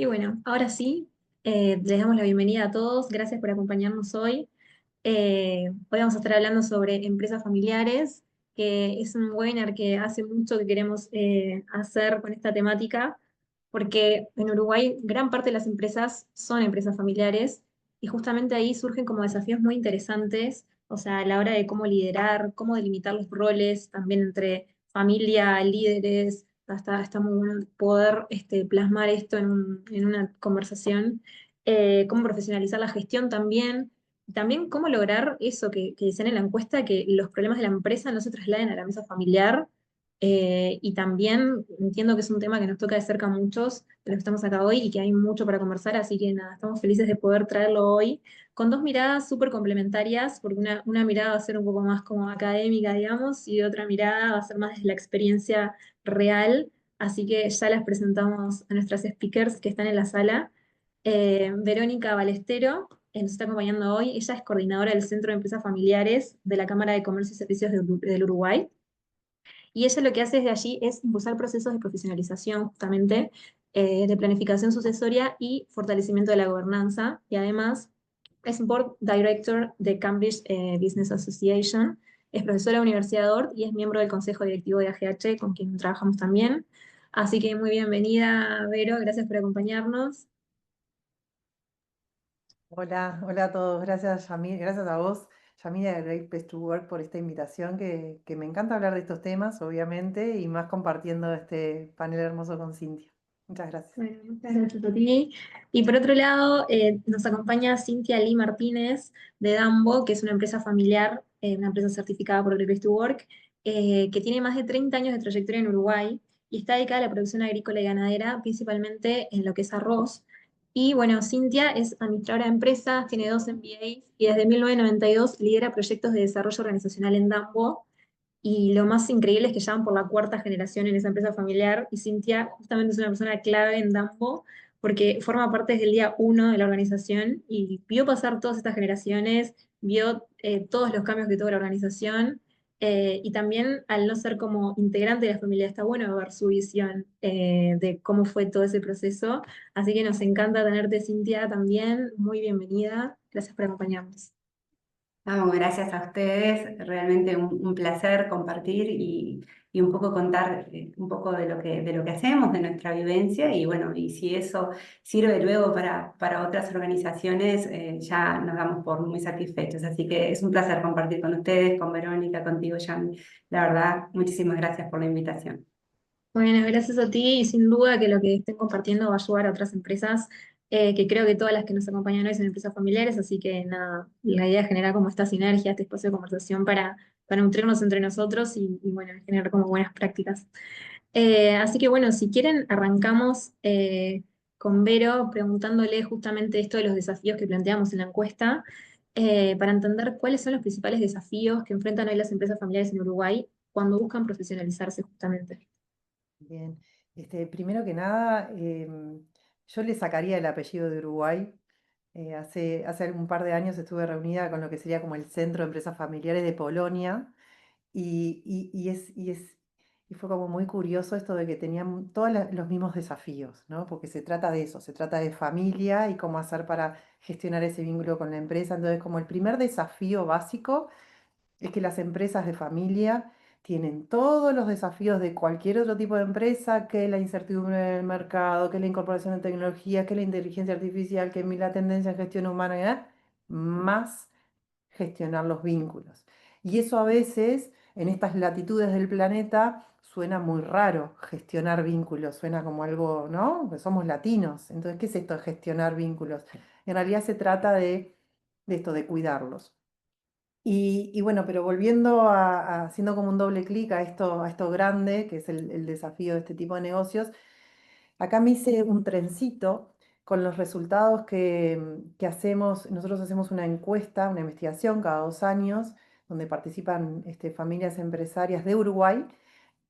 Y bueno, ahora sí, les damos la bienvenida a todos. Gracias por acompañarnos hoy. Hoy vamos a estar hablando sobre empresas familiares, que es un webinar que hace mucho que queremos hacer con esta temática, porque en Uruguay gran parte de las empresas son empresas familiares y justamente ahí surgen como desafíos muy interesantes, o sea, a la hora de cómo liderar, cómo delimitar los roles también entre familia, líderes. Está muy bueno poder plasmar esto en una conversación, cómo profesionalizar la gestión también. Y también cómo lograr eso que decían en la encuesta, que los problemas de la empresa no se trasladen a la mesa familiar. Y también entiendo que es un tema que nos toca de cerca a muchos de los que estamos acá hoy y que hay mucho para conversar, así que nada, estamos felices de poder traerlo hoy con dos miradas súper complementarias, porque una mirada va a ser un poco más como académica, digamos, y otra mirada va a ser más desde la experiencia real. Así que ya las presentamos a nuestras speakers que están en la sala. Verónica Balestero nos está acompañando hoy. Ella es coordinadora del Centro de Empresas Familiares de la Cámara de Comercio y Servicios del Uruguay. Y ella lo que hace desde allí es impulsar procesos de profesionalización, justamente, de planificación sucesoria y fortalecimiento de la gobernanza. Y además es Board Director de Cambridge Business Association. Es profesora de la Universidad de Ort y es miembro del Consejo Directivo de AGH, con quien trabajamos también. Así que muy bienvenida, Vero. Gracias por acompañarnos. Hola, hola a todos. Gracias, gracias a vos, Yamila de Great Place to Work, por esta invitación, que me encanta hablar de estos temas, obviamente, y más compartiendo este panel hermoso con Cintia. Muchas gracias. Bueno, muchas gracias a ti. Y por otro lado, nos acompaña Cintia Lee Martínez de Dambo, que es una empresa familiar, una empresa certificada por Great Place to Work, que tiene más de 30 años de trayectoria en Uruguay y está dedicada a la producción agrícola y ganadera, principalmente en lo que es arroz. Y bueno, Cintia es administradora de empresas, tiene 2 MBAs y desde 1992 lidera proyectos de desarrollo organizacional en Dambo, y lo más increíble es que ya van por la cuarta generación en esa empresa familiar y Cintia justamente es una persona clave en Dambo porque forma parte desde el día uno de la organización y vio pasar todas estas generaciones, vio todos los cambios que tuvo la organización, y también al no ser como integrante de la familia está bueno ver su visión de cómo fue todo ese proceso. Así que nos encanta tenerte, Cintia, también. Muy bienvenida. Gracias por acompañarnos. No, gracias a ustedes, realmente un placer compartir y un poco contar un poco de lo que hacemos, de nuestra vivencia y bueno, y si eso sirve luego para otras organizaciones, ya nos damos por muy satisfechos. Así que es un placer compartir con ustedes, con Verónica, contigo, Yami. La verdad, muchísimas gracias por la invitación. Bueno, gracias a ti y sin duda que lo que estén compartiendo va a ayudar a otras empresas, que creo que todas las que nos acompañan hoy son empresas familiares, así que nada, la idea es generar como esta sinergia, este espacio de conversación para nutrirnos entre nosotros y bueno, generar como buenas prácticas. Así que bueno, si quieren, arrancamos con Vero preguntándole justamente esto de los desafíos que planteamos en la encuesta, para entender cuáles son los principales desafíos que enfrentan hoy las empresas familiares en Uruguay cuando buscan profesionalizarse justamente. Bien, primero que nada, yo le sacaría el apellido de Uruguay. Hace un par de años estuve reunida con lo que sería como el Centro de Empresas Familiares de Polonia. Y fue como muy curioso esto de que tenían todos los mismos desafíos, ¿no? Porque se trata de eso, se trata de familia y cómo hacer para gestionar ese vínculo con la empresa. Entonces, como el primer desafío básico es que las empresas de familia tienen todos los desafíos de cualquier otro tipo de empresa, que la incertidumbre del mercado, que la incorporación de tecnología, que la inteligencia artificial, que la tendencia en gestión humana, ¿eh? Más gestionar los vínculos. Y eso a veces, en estas latitudes del planeta, suena muy raro, gestionar vínculos, suena como algo, ¿no? Que somos latinos. Entonces, ¿qué es esto de gestionar vínculos? En realidad se trata de esto, de cuidarlos. Y bueno, pero volviendo haciendo como un doble clic a esto grande, que es el desafío de este tipo de negocios, acá me hice un trencito con los resultados que hacemos. Nosotros hacemos una encuesta, una investigación cada 2 años, donde participan familias empresarias de Uruguay.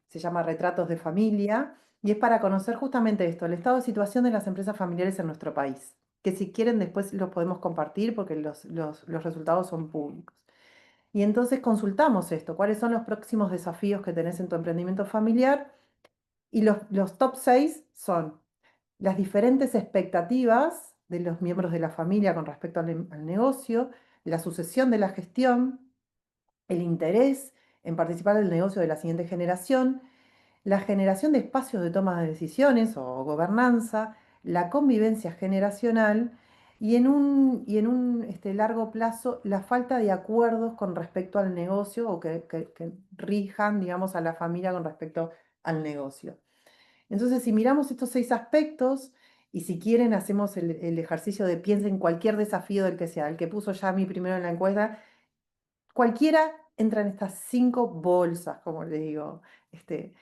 Se llama Retratos de Familia, y es para conocer justamente esto, el estado de situación de las empresas familiares en nuestro país, que si quieren después los podemos compartir porque los resultados son públicos. Y entonces consultamos esto, cuáles son los próximos desafíos que tenés en tu emprendimiento familiar, y los top 6 son: las diferentes expectativas de los miembros de la familia con respecto al negocio, la sucesión de la gestión, el interés en participar del negocio de la siguiente generación, la generación de espacios de toma de decisiones o gobernanza, la convivencia generacional y en un largo plazo la falta de acuerdos con respecto al negocio o que rijan, digamos, a la familia con respecto al negocio. Entonces, si miramos estos 6 aspectos y si quieren hacemos el ejercicio de piensen en cualquier desafío del que sea, el que puso Yami primero en la encuesta, cualquiera entra en estas 5 bolsas, como le digo. Este,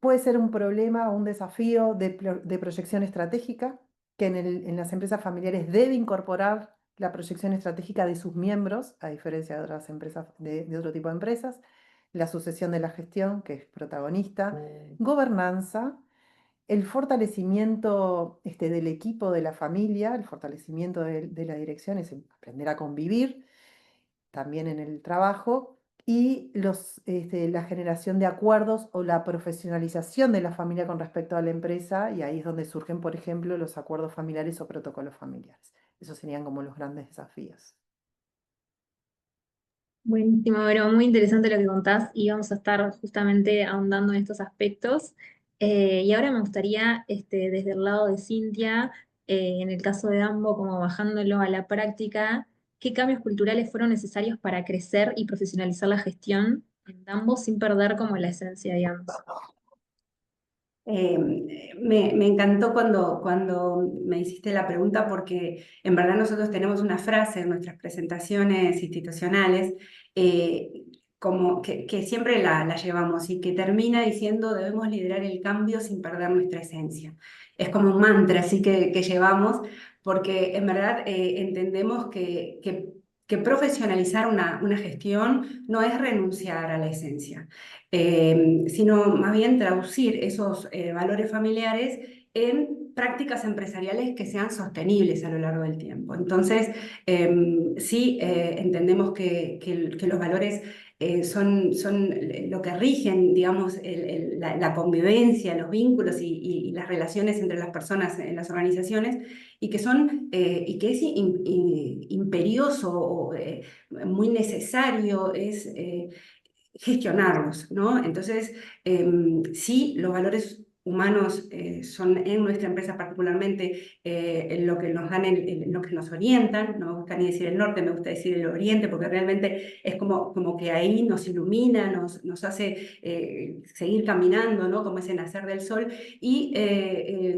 puede ser un problema o un desafío de proyección estratégica, que en las empresas familiares debe incorporar la proyección estratégica de sus miembros, a diferencia de otras empresas, de otro tipo de empresas, la sucesión de la gestión, que es protagonista, gobernanza, el fortalecimiento del equipo de la familia, el fortalecimiento de la dirección, es aprender a convivir también en el trabajo, y la generación de acuerdos o la profesionalización de la familia con respecto a la empresa, y ahí es donde surgen, por ejemplo, los acuerdos familiares o protocolos familiares. Esos serían como los grandes desafíos. Buenísimo, pero muy interesante lo que contás y vamos a estar justamente ahondando en estos aspectos. Y ahora me gustaría, desde el lado de Cintia, en el caso de Dambo, como bajándolo a la práctica, ¿qué cambios culturales fueron necesarios para crecer y profesionalizar la gestión en Dambo sin perder como la esencia, digamos? Me encantó cuando me hiciste la pregunta porque en verdad nosotros tenemos una frase en nuestras presentaciones institucionales como que siempre la llevamos y que termina diciendo debemos liderar el cambio sin perder nuestra esencia. Es como un mantra así que llevamos porque en verdad entendemos que profesionalizar una gestión no es renunciar a la esencia, sino más bien traducir esos valores familiares en prácticas empresariales que sean sostenibles a lo largo del tiempo. Entonces, sí entendemos que los valores son lo que rigen, digamos, la convivencia, los vínculos y las relaciones entre las personas en las organizaciones, y que es imperioso o muy necesario, es gestionarlos, ¿no? Entonces, sí, los valores humanos son en nuestra empresa particularmente en lo que nos dan, lo que nos orientan. No me gusta ni decir el norte, me gusta decir el oriente, porque realmente es como que ahí nos ilumina, nos hace seguir caminando, ¿no? Como ese nacer del sol. Y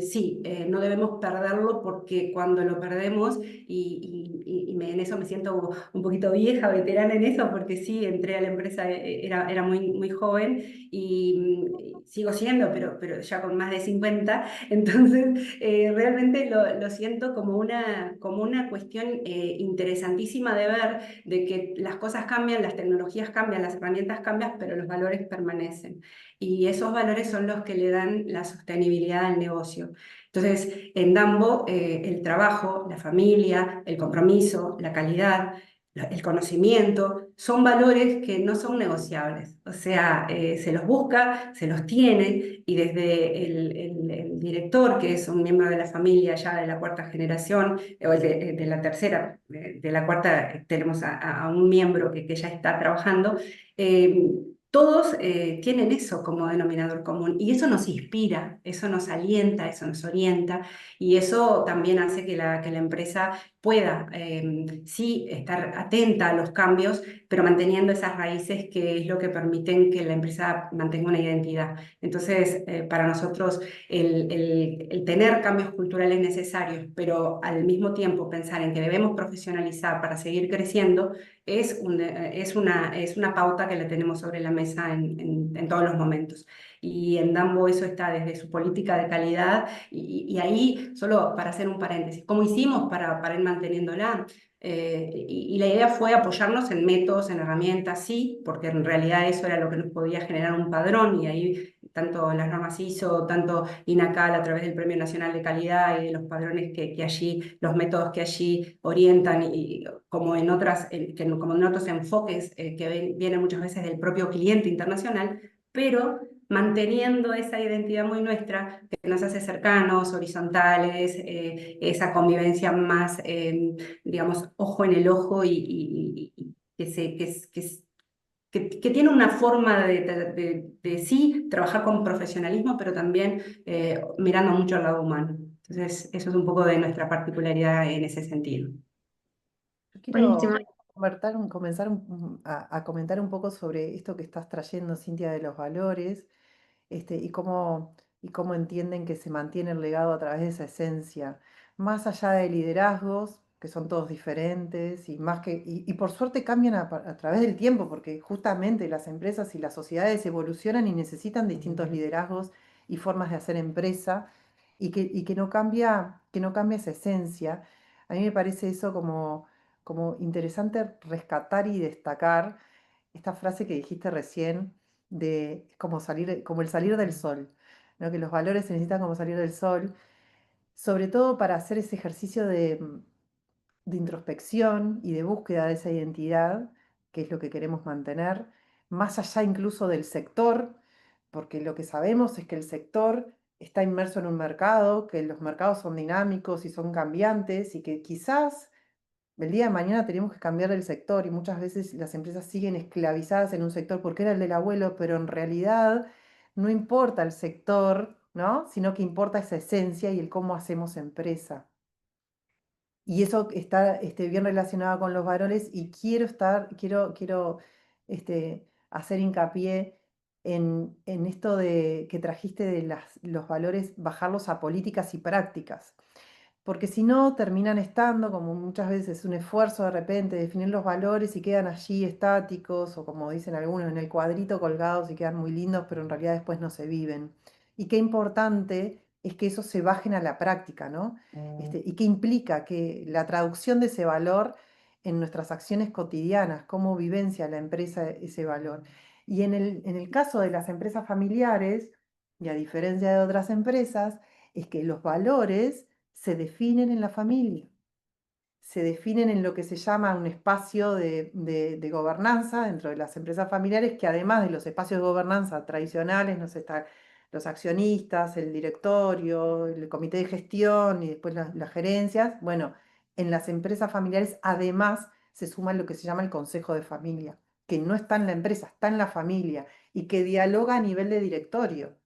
sí, no debemos perderlo porque cuando lo perdemos, en eso me siento un poquito vieja, veterana en eso, porque sí, entré a la empresa, era muy joven y sigo siendo, pero ya con más de 50, entonces realmente lo siento como una cuestión interesantísima de ver, de que las cosas cambian, las tecnologías cambian, las herramientas cambian, pero los valores permanecen. Y esos valores son los que le dan la sostenibilidad al negocio. Entonces, en Dambo, el trabajo, la familia, el compromiso, la calidad, el conocimiento, son valores que no son negociables. O sea, se los busca, se los tiene, y desde el director, que es un miembro de la familia ya de la cuarta generación, o de la tercera, de la cuarta, tenemos a un miembro que ya está trabajando. Todos tienen eso como denominador común, y eso nos inspira, eso nos alienta, eso nos orienta, y eso también hace que la empresa pueda sí estar atenta a los cambios, pero manteniendo esas raíces, que es lo que permiten que la empresa mantenga una identidad. Entonces, para nosotros el tener cambios culturales necesarios, pero al mismo tiempo pensar en que debemos profesionalizar para seguir creciendo, es una pauta que la tenemos sobre la mesa en todos los momentos. Y en Dambo eso está desde su política de calidad, y ahí, solo para hacer un paréntesis, ¿cómo hicimos para ir manteniéndola? Y la idea fue apoyarnos en métodos, en herramientas, sí, porque en realidad eso era lo que nos podía generar un padrón, y ahí tanto las normas ISO, tanto INACAL a través del Premio Nacional de Calidad y de los padrones que allí, los métodos que allí orientan, y como como en otros enfoques que vienen muchas veces del propio cliente internacional, pero manteniendo esa identidad muy nuestra que nos hace cercanos, horizontales, esa convivencia más, digamos, ojo en el ojo y que tiene una forma de sí trabajar con profesionalismo, pero también mirando mucho al lado humano. Entonces, eso es un poco de nuestra particularidad en ese sentido. Yo quiero Buenísimo. comenzar a comentar un poco sobre esto que estás trayendo, Cintia, de los valores, y cómo entienden que se mantiene el legado a través de esa esencia, más allá de liderazgos, que son todos diferentes, y por suerte cambian a través del tiempo, porque justamente las empresas y las sociedades evolucionan y necesitan distintos liderazgos y formas de hacer empresa, y que no cambia esa esencia. A mí me parece eso como interesante rescatar y destacar esta frase que dijiste recién de como el salir del sol, ¿no? Que los valores se necesitan como salir del sol, sobre todo para hacer ese ejercicio de introspección y de búsqueda de esa identidad, que es lo que queremos mantener, más allá incluso del sector, porque lo que sabemos es que el sector está inmerso en un mercado, que los mercados son dinámicos y son cambiantes y que quizás el día de mañana tenemos que cambiar el sector y muchas veces las empresas siguen esclavizadas en un sector porque era el del abuelo, pero en realidad no importa el sector, ¿no? Sino que importa esa esencia y el cómo hacemos empresa. Y eso está bien relacionado con los valores y quiero hacer hincapié en esto que trajiste de los valores, bajarlos a políticas y prácticas. Porque si no, terminan estando, como muchas veces es un esfuerzo de repente, definir los valores y quedan allí estáticos, o como dicen algunos, en el cuadrito colgados y quedan muy lindos, pero en realidad después no se viven. Y qué importante es que eso se bajen a la práctica, ¿no? Y qué implica que la traducción de ese valor en nuestras acciones cotidianas, cómo vivencia la empresa ese valor. Y en el caso de las empresas familiares, y a diferencia de otras empresas, es que los valores se definen en la familia, se definen en lo que se llama un espacio de gobernanza dentro de las empresas familiares, que además de los espacios de gobernanza tradicionales, no sé, están los accionistas, el directorio, el comité de gestión y después las gerencias. Bueno, en las empresas familiares además se suma lo que se llama el consejo de familia, que no está en la empresa, está en la familia y que dialoga a nivel de directorio.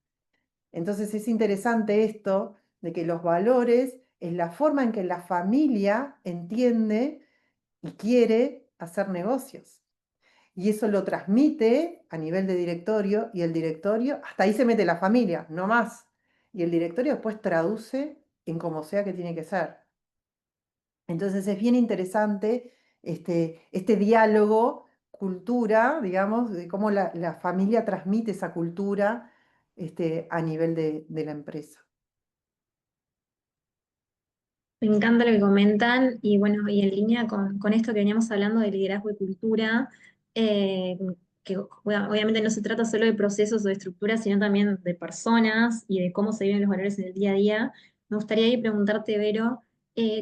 Entonces es interesante esto de que los valores es la forma en que la familia entiende y quiere hacer negocios. Y eso lo transmite a nivel de directorio y el directorio, hasta ahí se mete la familia, no más. Y el directorio después traduce en como sea que tiene que ser. Entonces es bien interesante este diálogo, cultura, digamos, de cómo la familia transmite esa cultura a nivel de la empresa. Me encanta lo que comentan y bueno, y en línea con esto que veníamos hablando de liderazgo y cultura, eh, que obviamente no se trata solo de procesos o de estructuras, sino también de personas y de cómo se viven los valores en el día a día. Me gustaría ahí preguntarte, Vero,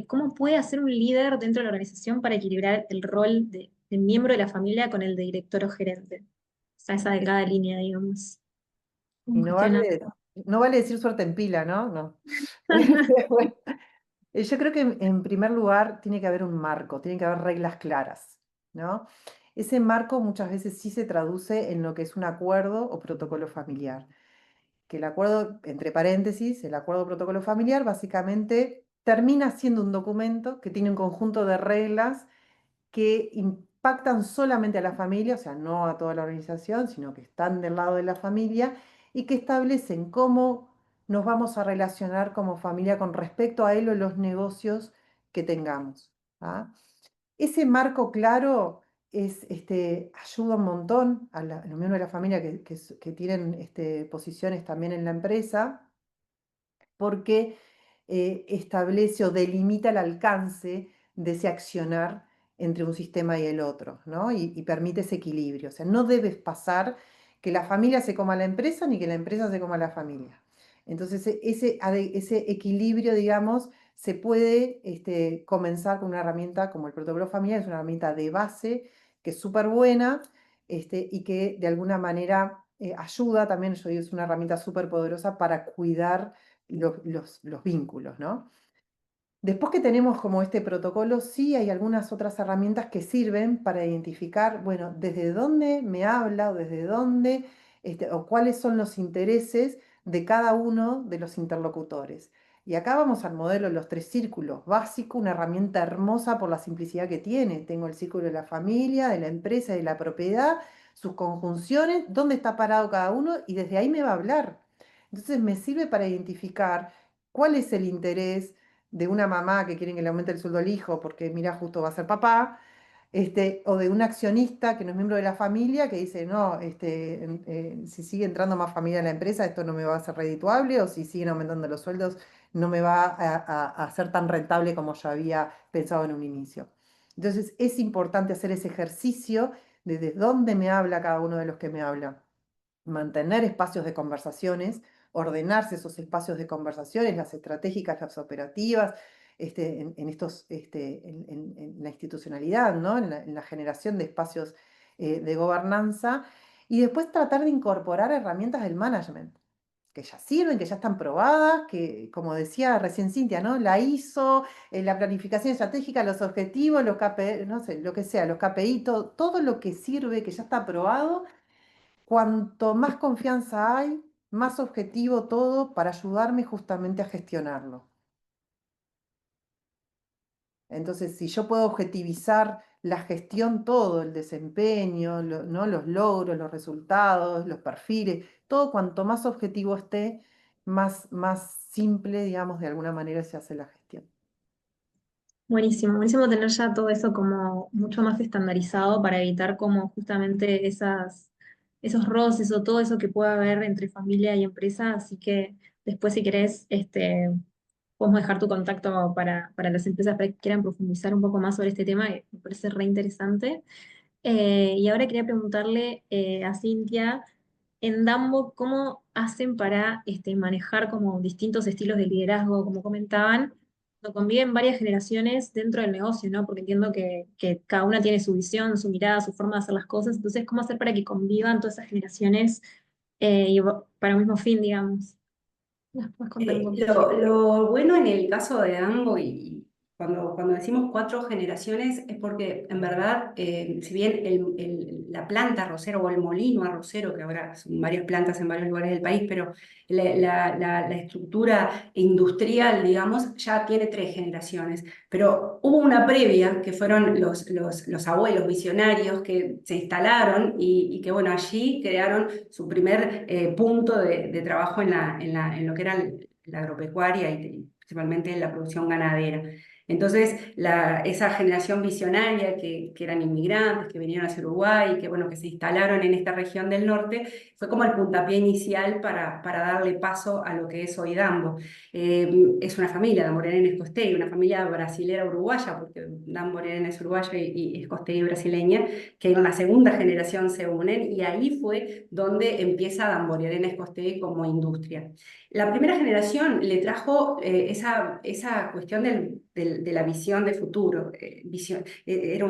¿cómo puede hacer un líder dentro de la organización para equilibrar el rol de miembro de la familia con el de director o gerente? O sea, esa delgada línea, digamos. Y ¿Cómo gestionar? no vale decir suerte en pila, ¿no? No. Bueno, yo creo que en primer lugar tiene que haber un marco, tiene que haber reglas claras, ¿no? Ese marco muchas veces sí se traduce en lo que es un acuerdo o protocolo familiar. Que el acuerdo, entre paréntesis, el acuerdo o protocolo familiar básicamente termina siendo un documento que tiene un conjunto de reglas que impactan solamente a la familia, o sea, no a toda la organización, sino que están del lado de la familia y que establecen cómo nos vamos a relacionar como familia con respecto a él o los negocios que tengamos. ¿Ah? Ese marco claro ayuda un montón a los miembros de la familia que tienen posiciones también en la empresa, porque establece o delimita el alcance de ese accionar entre un sistema y el otro, ¿no? Y permite ese equilibrio. O sea, no debes pasar que la familia se coma a la empresa ni que la empresa se coma a la familia. Entonces, ese equilibrio, digamos, se puede comenzar con una herramienta como el protocolo familiar, es una herramienta de base que es súper buena y que de alguna manera ayuda también, yo digo, es una herramienta súper poderosa para cuidar los vínculos, ¿no? Después que tenemos como este protocolo, sí hay algunas otras herramientas que sirven para identificar, bueno, desde dónde me habla o desde dónde, o cuáles son los intereses de cada uno de los interlocutores. Y acá vamos al modelo de los 3 círculos, básico, una herramienta hermosa por la simplicidad que tiene. Tengo el círculo de la familia, de la empresa, de la propiedad, sus conjunciones, dónde está parado cada uno y desde ahí me va a hablar. Entonces me sirve para identificar cuál es el interés de una mamá que quiere que le aumente el sueldo al hijo porque mira, justo va a ser papá, o de un accionista que no es miembro de la familia que dice, no, si sigue entrando más familia en la empresa, esto no me va a ser redituable, o si siguen aumentando los sueldos, no me va a ser tan rentable como yo había pensado en un inicio. Entonces es importante hacer ese ejercicio de desde dónde me habla cada uno de los que me habla, mantener espacios de conversaciones, ordenarse esos espacios de conversaciones, las estratégicas, las operativas, en la institucionalidad, ¿no? En la generación de espacios de gobernanza, y después tratar de incorporar herramientas del management que ya sirven, que ya están probadas, que, como decía recién Cintia, ¿no? La ISO, la planificación estratégica, los objetivos, los KPI, no sé, lo que sea, los KPI, todo lo que sirve, que ya está probado. Cuanto más confianza hay, más objetivo todo para ayudarme justamente a gestionarlo. Entonces, si yo puedo objetivizar la gestión, todo, el desempeño, ¿no? Los logros, los resultados, los perfiles, todo cuanto más objetivo esté, más simple, digamos, de alguna manera se hace la gestión. Buenísimo, buenísimo tener ya todo eso como mucho más estandarizado para evitar como justamente esos roces o todo eso que pueda haber entre familia y empresa. Así que después si querés, podemos dejar tu contacto para las empresas para que quieran profundizar un poco más sobre este tema, que me parece re interesante. Y ahora quería preguntarle a Cintia, en Dambo, ¿cómo hacen para manejar como distintos estilos de liderazgo, como comentaban, cuando conviven varias generaciones dentro del negocio, ¿no? Porque entiendo que cada una tiene su visión, su mirada, su forma de hacer las cosas. Entonces, ¿cómo hacer para que convivan todas esas generaciones para un mismo fin, digamos? ¿Nos puedes contar un poquito? Lo bueno en el caso de Ambo y cuando decimos 4 generaciones es porque en verdad, si bien la planta arrocera o el molino arrocero, que ahora son varias plantas en varios lugares del país, pero la estructura industrial, digamos, ya tiene 3 generaciones. Pero hubo una previa que fueron los abuelos visionarios que se instalaron y que, bueno, allí crearon su primer punto de trabajo en lo que era la agropecuaria y principalmente en la producción ganadera. Entonces, esa generación visionaria que eran inmigrantes, que vinieron hacia Uruguay y que, bueno, que se instalaron en esta región del norte, fue como el puntapié inicial para darle paso a lo que es hoy Dambo. Es una familia, Dambo Morenen es costeña, una familia brasilera uruguaya, porque Dambo Morenen es uruguaya y es costeña y brasileña, que en la segunda generación se unen y ahí fue donde empieza Dambo Morenen Costeña como industria. La primera generación le trajo esa cuestión de la visión de futuro. Era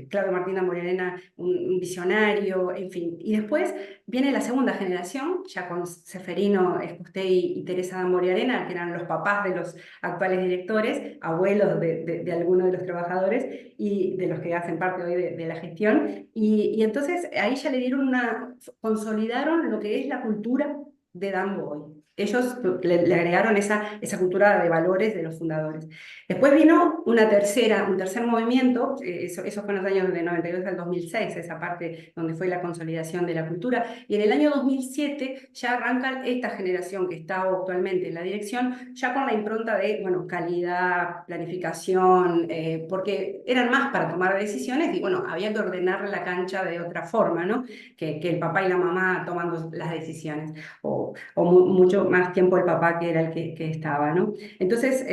Claudio Martín Damborena, un visionario, en fin. Y después viene la segunda generación, ya con Seferino Escostei y Teresa Damborenea, que eran los papás de los actuales directores, abuelos de algunos de los trabajadores y de los que hacen parte hoy de la gestión. Y entonces ahí ya consolidaron lo que es la cultura de Dambo hoy. Ellos le agregaron esa cultura de valores de los fundadores. Después vino un tercer movimiento, eso fue en los años de 92 al 2006, esa parte donde fue la consolidación de la cultura, y en el año 2007 ya arranca esta generación que está actualmente en la dirección, ya con la impronta de, bueno, calidad, planificación, porque eran más para tomar decisiones y, bueno, había que ordenar la cancha de otra forma, ¿no? Que el papá y la mamá tomando las decisiones o mucho más tiempo el papá que era el que estaba, ¿no? Entonces,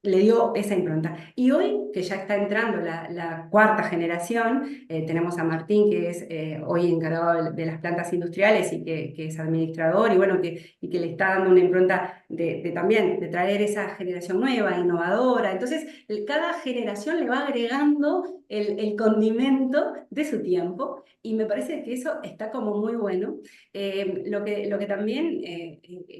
le dio esa impronta. Y hoy, que ya está entrando la cuarta generación, tenemos a Martín, que es hoy encargado de las plantas industriales y que es administrador, y bueno, y que le está dando una impronta también de traer esa generación nueva, innovadora. Entonces, cada generación le va agregando el condimento de su tiempo, y me parece que eso está como muy bueno. Lo que también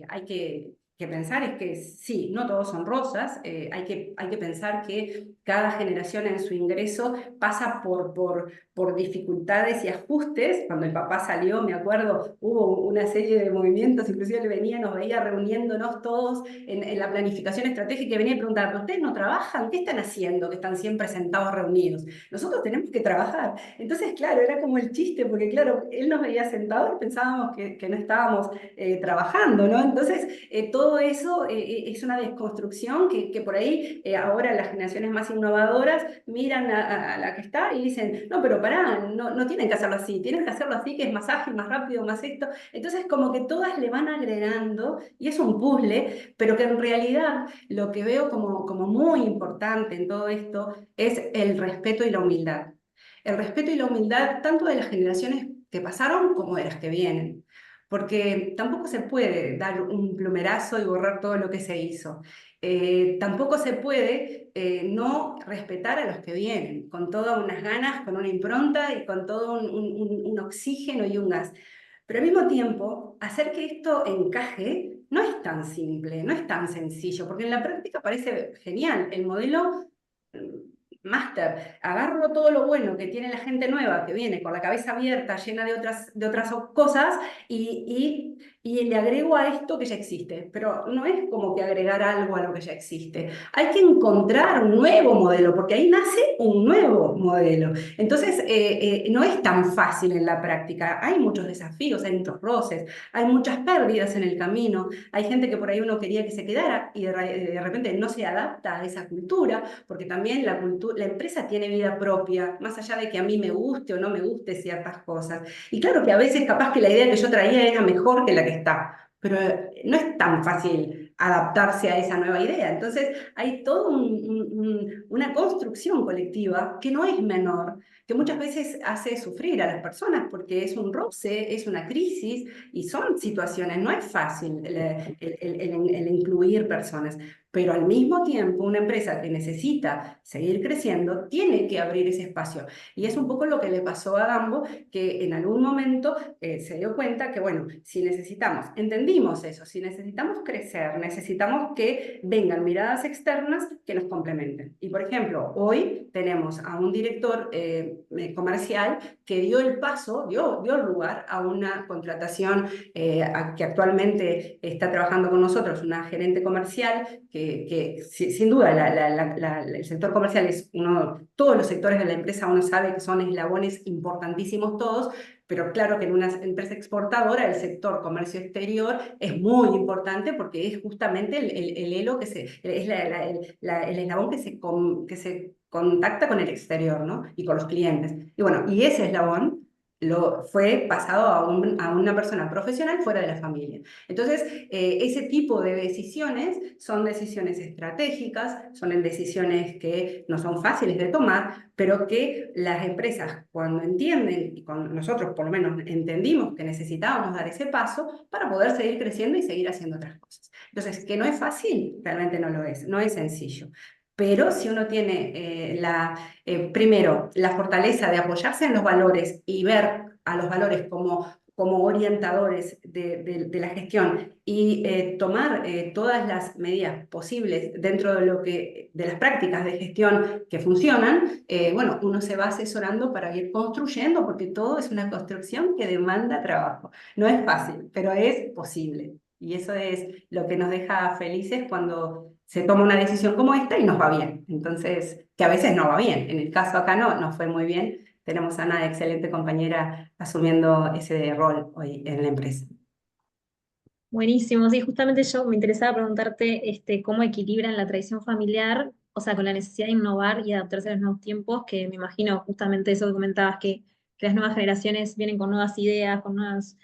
hay que pensar es que sí, no todos son rosas, hay que pensar que cada generación en su ingreso pasa por dificultades y ajustes. Cuando el papá salió, me acuerdo, hubo una serie de movimientos, inclusive él venía, nos veía reuniéndonos todos en la planificación estratégica, y venía a preguntar, ¿pero ustedes no trabajan? ¿Qué están haciendo que están siempre sentados reunidos? Nosotros tenemos que trabajar. Entonces, claro, era como el chiste, porque claro, él nos veía sentados y pensábamos que no estábamos trabajando, ¿no? Entonces, todo eso es una desconstrucción que por ahí ahora las generaciones más innovadoras miran a la que está y dicen, no, pero pará, no tienen que hacerlo así, tienen que hacerlo así, que es más ágil, más rápido, más esto. Entonces, como que todas le van agregando, y es un puzzle, pero que en realidad lo que veo como muy importante en todo esto es el respeto y la humildad. El respeto y la humildad tanto de las generaciones que pasaron como de las que vienen, porque tampoco se puede dar un plumerazo y borrar todo lo que se hizo. Tampoco se puede no respetar a los que vienen, con todas unas ganas, con una impronta y con todo un oxígeno y un gas. Pero al mismo tiempo, hacer que esto encaje no es tan simple, no es tan sencillo, porque en la práctica parece genial. El modelo máster, agarro todo lo bueno que tiene la gente nueva, que viene con la cabeza abierta, llena de otras cosas, y le agrego a esto que ya existe. Pero no es como que agregar algo a lo que ya existe. Hay que encontrar un nuevo modelo, porque ahí nace un nuevo modelo. Entonces, no es tan fácil en la práctica. Hay muchos desafíos, hay muchos roces, hay muchas pérdidas en el camino. Hay gente que por ahí uno quería que se quedara y de repente no se adapta a esa cultura, porque también la empresa tiene vida propia, más allá de que a mí me guste o no me guste ciertas cosas. Y claro que a veces capaz que la idea que yo traía era mejor que la que está, pero no es tan fácil adaptarse a esa nueva idea. Entonces hay toda una construcción colectiva que no es menor, que muchas veces hace sufrir a las personas, porque es un roce, es una crisis, y son situaciones, no es fácil el incluir personas. Pero al mismo tiempo, una empresa que necesita seguir creciendo tiene que abrir ese espacio. Y es un poco lo que le pasó a Dambo, que en algún momento se dio cuenta que, bueno, si necesitamos, entendimos eso, si necesitamos crecer, necesitamos que vengan miradas externas que nos complementen. Y, por ejemplo, hoy tenemos a un director comercial que dio el paso, dio lugar a una contratación que actualmente está trabajando con nosotros, una gerente comercial que sin duda el sector comercial es uno, todos los sectores de la empresa uno sabe que son eslabones importantísimos todos, pero claro que en una empresa exportadora el sector comercio exterior es muy importante, porque es justamente el elo es el eslabón que se contacta con el exterior, ¿no? Y con los clientes. Y bueno, y ese eslabón fue pasado a una persona profesional fuera de la familia. Entonces, ese tipo de decisiones son decisiones estratégicas, son decisiones que no son fáciles de tomar, pero que las empresas, cuando entienden, y cuando nosotros por lo menos entendimos que necesitábamos dar ese paso para poder seguir creciendo y seguir haciendo otras cosas. Entonces, que no es fácil, realmente no lo es, no es sencillo. Pero si uno tiene primero, la fortaleza de apoyarse en los valores y ver a los valores como orientadores de la gestión, y tomar todas las medidas posibles dentro de las prácticas de gestión que funcionan, bueno, uno se va asesorando para ir construyendo, porque todo es una construcción que demanda trabajo. No es fácil, pero es posible. Y eso es lo que nos deja felices cuando se toma una decisión como esta y nos va bien. Entonces, que a veces no va bien. En el caso acá no fue muy bien. Tenemos a una excelente compañera asumiendo ese rol hoy en la empresa. Buenísimo, sí, justamente yo me interesaba preguntarte cómo equilibran la tradición familiar, o sea, con la necesidad de innovar y adaptarse a los nuevos tiempos, que me imagino justamente eso que comentabas, que las nuevas generaciones vienen con nuevas ideas, con nuevas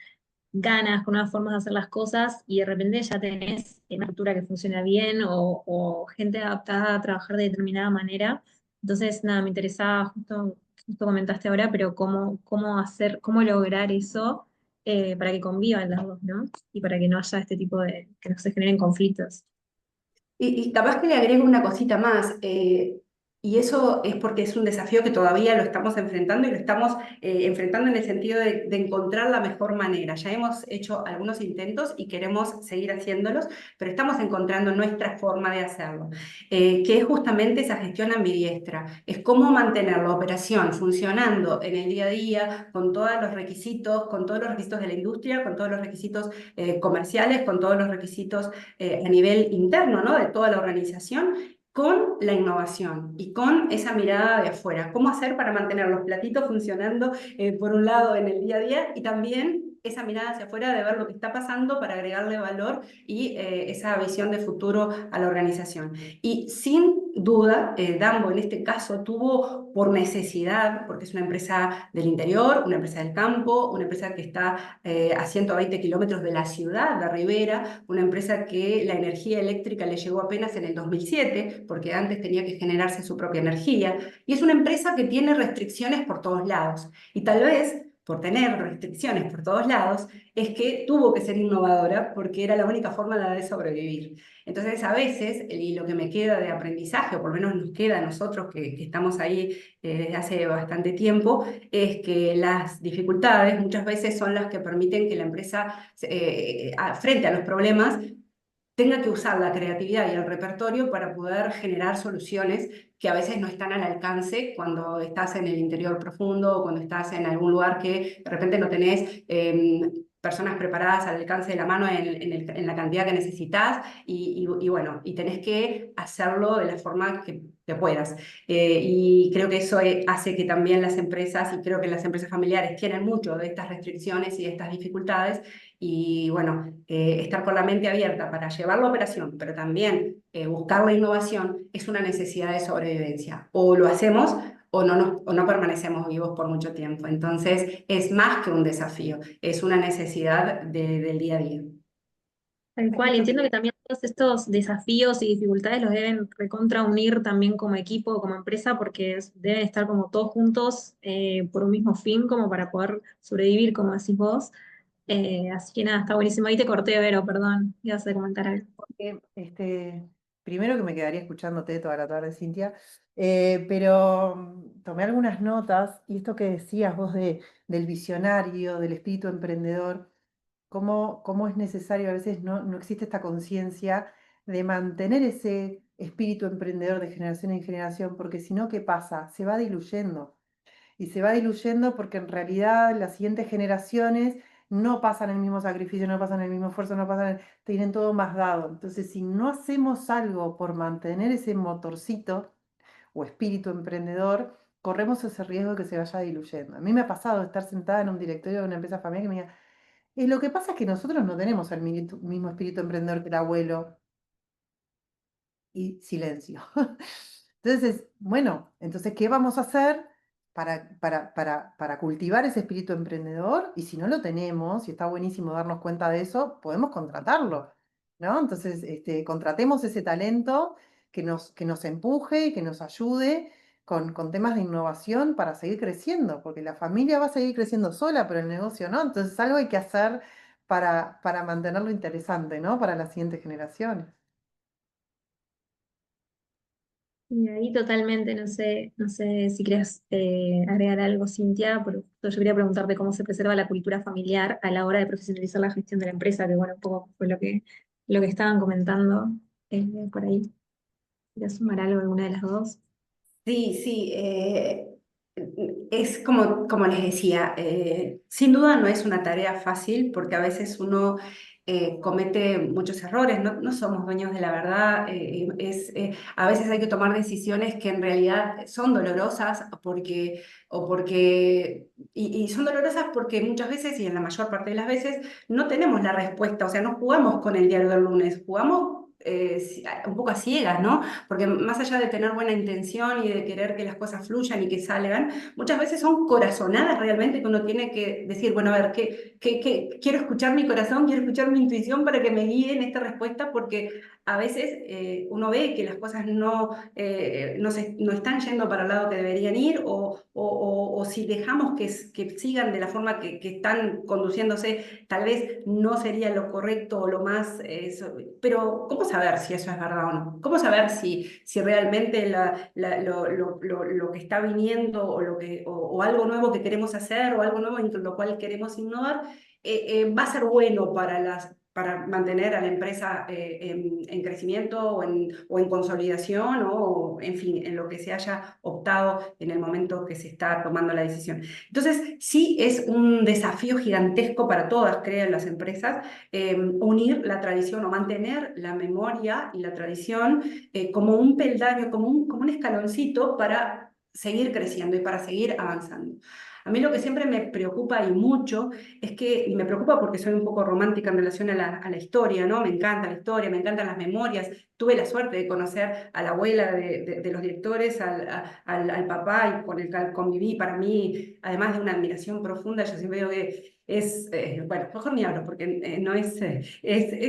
ganas, con nuevas formas de hacer las cosas y de repente ya tenés una cultura que funciona bien o gente adaptada a trabajar de determinada manera. Entonces, nada, me interesaba, justo comentaste ahora, pero cómo hacer, cómo lograr eso para que convivan las dos, ¿no? Y para que no haya este tipo que no se generen conflictos. Y capaz que le agrego una cosita más, y eso es porque es un desafío que todavía lo estamos enfrentando y lo estamos enfrentando en el sentido de encontrar la mejor manera. Ya hemos hecho algunos intentos y queremos seguir haciéndolos, pero estamos encontrando nuestra forma de hacerlo, que es justamente esa gestión ambidiestra. Es cómo mantener la operación funcionando en el día a día con todos los requisitos de la industria, con todos los requisitos comerciales, con todos los requisitos a nivel interno, ¿no? De toda la organización, con la innovación y con esa mirada de afuera. ¿Cómo hacer para mantener los platitos funcionando, por un lado, en el día a día y también esa mirada hacia afuera de ver lo que está pasando para agregarle valor y esa visión de futuro a la organización? Y sin duda, Dambo en este caso tuvo por necesidad, porque es una empresa del interior, una empresa del campo, una empresa que está a 120 kilómetros de la ciudad de Rivera, una empresa que la energía eléctrica le llegó apenas en el 2007, porque antes tenía que generarse su propia energía, y es una empresa que tiene restricciones por todos lados. Y tal vez, por tener restricciones por todos lados, es que tuvo que ser innovadora porque era la única forma de sobrevivir. Entonces, a veces, y lo que me queda de aprendizaje, o por lo menos nos queda a nosotros que estamos ahí desde hace bastante tiempo, es que las dificultades muchas veces son las que permiten que la empresa, frente a los problemas, tenga que usar la creatividad y el repertorio para poder generar soluciones que a veces no están al alcance cuando estás en el interior profundo o cuando estás en algún lugar que de repente no tenés personas preparadas al alcance de la mano en la cantidad que necesitas y bueno, y tenés que hacerlo de la forma que puedas. Y creo que eso hace que también las empresas, y creo que las empresas familiares tienen mucho de estas restricciones y de estas dificultades, y bueno, estar con la mente abierta para llevar la operación, pero también buscar la innovación es una necesidad de sobrevivencia. O lo hacemos o no permanecemos vivos por mucho tiempo. Entonces es más que un desafío, es una necesidad del día a día. Tal cual, y Esto entiendo que que, también todos estos desafíos y dificultades los deben recontra unir también como equipo, como empresa, porque deben estar como todos juntos por un mismo fin, como para poder sobrevivir, como decís vos. Así que nada, está buenísimo. Ahí te corté, Vero, perdón, ibas a comentar algo. primero que me quedaría escuchándote toda la tarde, Cintia, pero tomé algunas notas y esto que decías vos del visionario, del espíritu emprendedor, cómo es necesario, a veces no existe esta conciencia de mantener ese espíritu emprendedor de generación en generación, porque si no, ¿qué pasa? Se va diluyendo. Y se va diluyendo porque en realidad las siguientes generaciones no pasan el mismo sacrificio, no pasan el mismo esfuerzo, tienen todo más dado. Entonces, si no hacemos algo por mantener ese motorcito o espíritu emprendedor, corremos ese riesgo de que se vaya diluyendo. A mí me ha pasado estar sentada en un directorio de una empresa familiar que me diga, lo que pasa es que nosotros no tenemos el mismo espíritu emprendedor que el abuelo, y silencio. Entonces, bueno, entonces, ¿qué vamos a hacer para cultivar ese espíritu emprendedor? Y si no lo tenemos, y está buenísimo darnos cuenta de eso, podemos contratarlo, ¿no? Entonces, contratemos ese talento que nos empuje y que nos ayude con temas de innovación para seguir creciendo, porque la familia va a seguir creciendo sola, pero el negocio no. Entonces, algo hay que hacer para mantenerlo interesante, ¿no? Para las siguientes generaciones. Y ahí totalmente, no sé si quieres agregar algo, Cintia, pero justo yo quería preguntarte cómo se preserva la cultura familiar a la hora de profesionalizar la gestión de la empresa, que bueno, un poco fue lo que estaban comentando por ahí. ¿Quieres sumar algo alguna de las dos? Sí, sí, es como les decía, sin duda no es una tarea fácil porque a veces uno comete muchos errores, no somos dueños de la verdad, a veces hay que tomar decisiones que en realidad son dolorosas y son dolorosas porque muchas veces y en la mayor parte de las veces no tenemos la respuesta, o sea, no jugamos con el diario del lunes, jugamos un poco a ciegas, ¿no? Porque más allá de tener buena intención y de querer que las cosas fluyan y que salgan, muchas veces son corazonadas realmente que uno tiene que decir, bueno, a ver, quiero escuchar mi corazón, quiero escuchar mi intuición para que me guíe en esta respuesta, porque a veces uno ve que las cosas no están yendo para el lado que deberían ir, o si dejamos que sigan de la forma que están conduciéndose, tal vez no sería lo correcto o lo más... pero ¿cómo saber si eso es verdad o no? ¿Cómo saber si realmente lo que está viniendo o algo nuevo que queremos hacer o algo nuevo en lo cual queremos innovar va a ser bueno para mantener a la empresa en crecimiento o en consolidación o, en fin, en lo que se haya optado en el momento que se está tomando la decisión? Entonces, sí es un desafío gigantesco para todas, creo, las empresas, unir la tradición o mantener la memoria y la tradición como un peldaño, como un escaloncito para seguir creciendo y para seguir avanzando. A mí lo que siempre me preocupa y mucho y me preocupa porque soy un poco romántica en relación a la historia, ¿no? Me encanta la historia, me encantan las memorias. Tuve la suerte de conocer a la abuela de los directores, al papá y con el que conviví. Para mí, además de una admiración profunda, yo siempre digo que bueno, mejor ni hablo porque no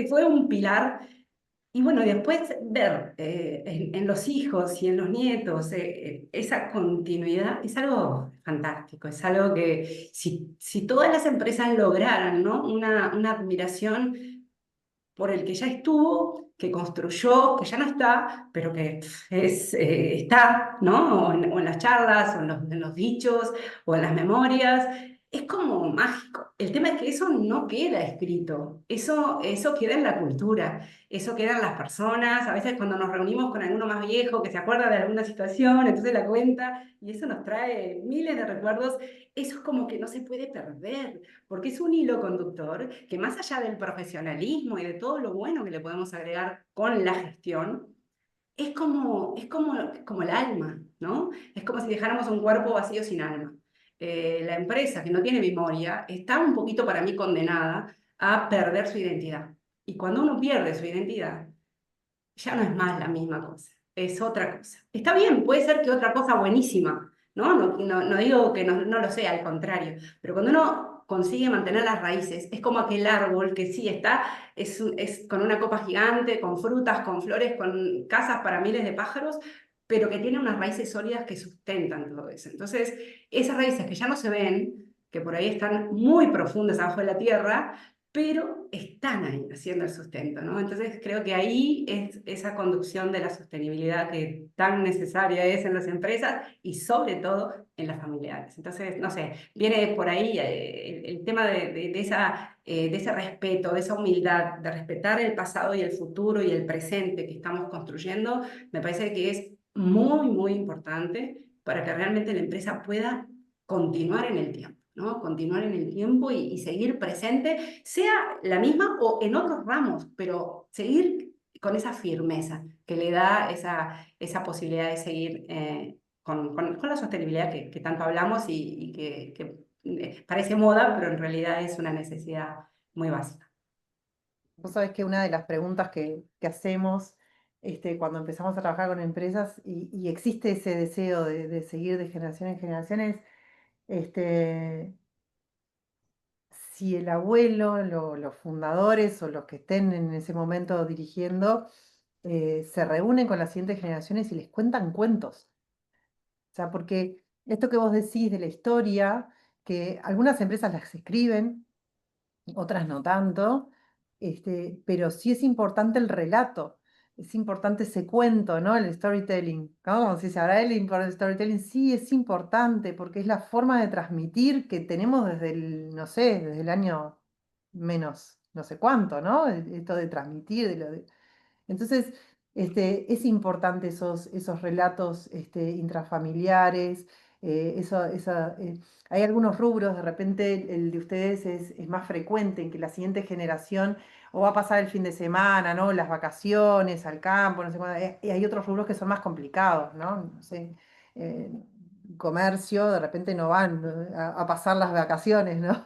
fue un pilar. Y bueno, después ver en los hijos y en los nietos esa continuidad es algo fantástico, es algo que si todas las empresas lograran, ¿no? Una admiración por el que ya estuvo, que construyó, que ya no está, pero que está, ¿no? O en las charlas, o en los dichos, o en las memorias. Es como mágico. El tema es que eso no queda escrito, eso queda en la cultura, eso queda en las personas. A veces cuando nos reunimos con alguno más viejo que se acuerda de alguna situación, entonces la cuenta, y eso nos trae miles de recuerdos. Eso es como que no se puede perder, porque es un hilo conductor que, más allá del profesionalismo y de todo lo bueno que le podemos agregar con la gestión, es como el alma, ¿no? Es como si dejáramos un cuerpo vacío sin alma. La empresa que no tiene memoria está un poquito, para mí, condenada a perder su identidad. Y cuando uno pierde su identidad, ya no es más la misma cosa, es otra cosa. Está bien, puede ser que otra cosa buenísima, ¿no? No digo que no lo sea, al contrario, pero cuando uno consigue mantener las raíces, es como aquel árbol que sí está, es con una copa gigante, con frutas, con flores, con casas para miles de pájaros, pero que tiene unas raíces sólidas que sustentan todo eso. Entonces, esas raíces que ya no se ven, que por ahí están muy profundas abajo de la tierra, pero están ahí haciendo el sustento, ¿no? Entonces creo que ahí es esa conducción de la sostenibilidad que tan necesaria es en las empresas y sobre todo en las familiares. Entonces, no sé, viene por ahí el tema de ese respeto, de esa humildad, de respetar el pasado y el futuro y el presente que estamos construyendo. Me parece que es muy, muy importante para que realmente la empresa pueda continuar en el tiempo, ¿no? Continuar en el tiempo y seguir presente, sea la misma o en otros ramos, pero seguir con esa firmeza que le da esa posibilidad de seguir con la sostenibilidad que tanto hablamos y que parece moda, pero en realidad es una necesidad muy básica. Vos sabés que una de las preguntas que hacemos cuando empezamos a trabajar con empresas y existe ese deseo de seguir de generación en generación es este, si el abuelo, los fundadores o los que estén en ese momento dirigiendo se reúnen con las siguientes generaciones y les cuentan cuentos. O sea, porque esto que vos decís de la historia, que algunas empresas las escriben, otras no tanto, pero sí es importante el relato, es importante ese cuento, ¿no? El storytelling, ¿no? Como se dice ahora el storytelling, sí es importante porque es la forma de transmitir que tenemos desde no sé, desde el año menos no sé cuánto, ¿no? Esto de transmitir, entonces, es importante esos relatos intrafamiliares, hay algunos rubros, de repente el de ustedes es más frecuente en que la siguiente generación o va a pasar el fin de semana, ¿no? Las vacaciones, al campo, no sé cuándo, y hay otros rubros que son más complicados, ¿no? No sé, eh, comercio, de repente no van a pasar las vacaciones, ¿no?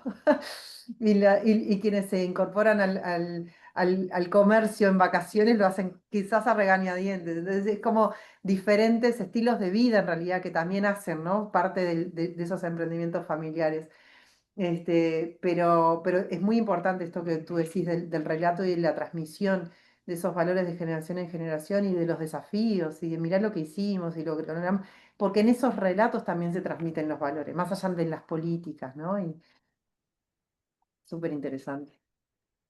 Y quienes se incorporan al comercio en vacaciones, lo hacen quizás a regañadientes. Entonces es como diferentes estilos de vida en realidad que también hacen, ¿no? Parte de esos emprendimientos familiares. Pero es muy importante esto que tú decís del relato y de la transmisión de esos valores de generación en generación y de los desafíos y de mirar lo que hicimos y lo que logramos, porque en esos relatos también se transmiten los valores, más allá de las políticas, ¿no? Y súper interesante.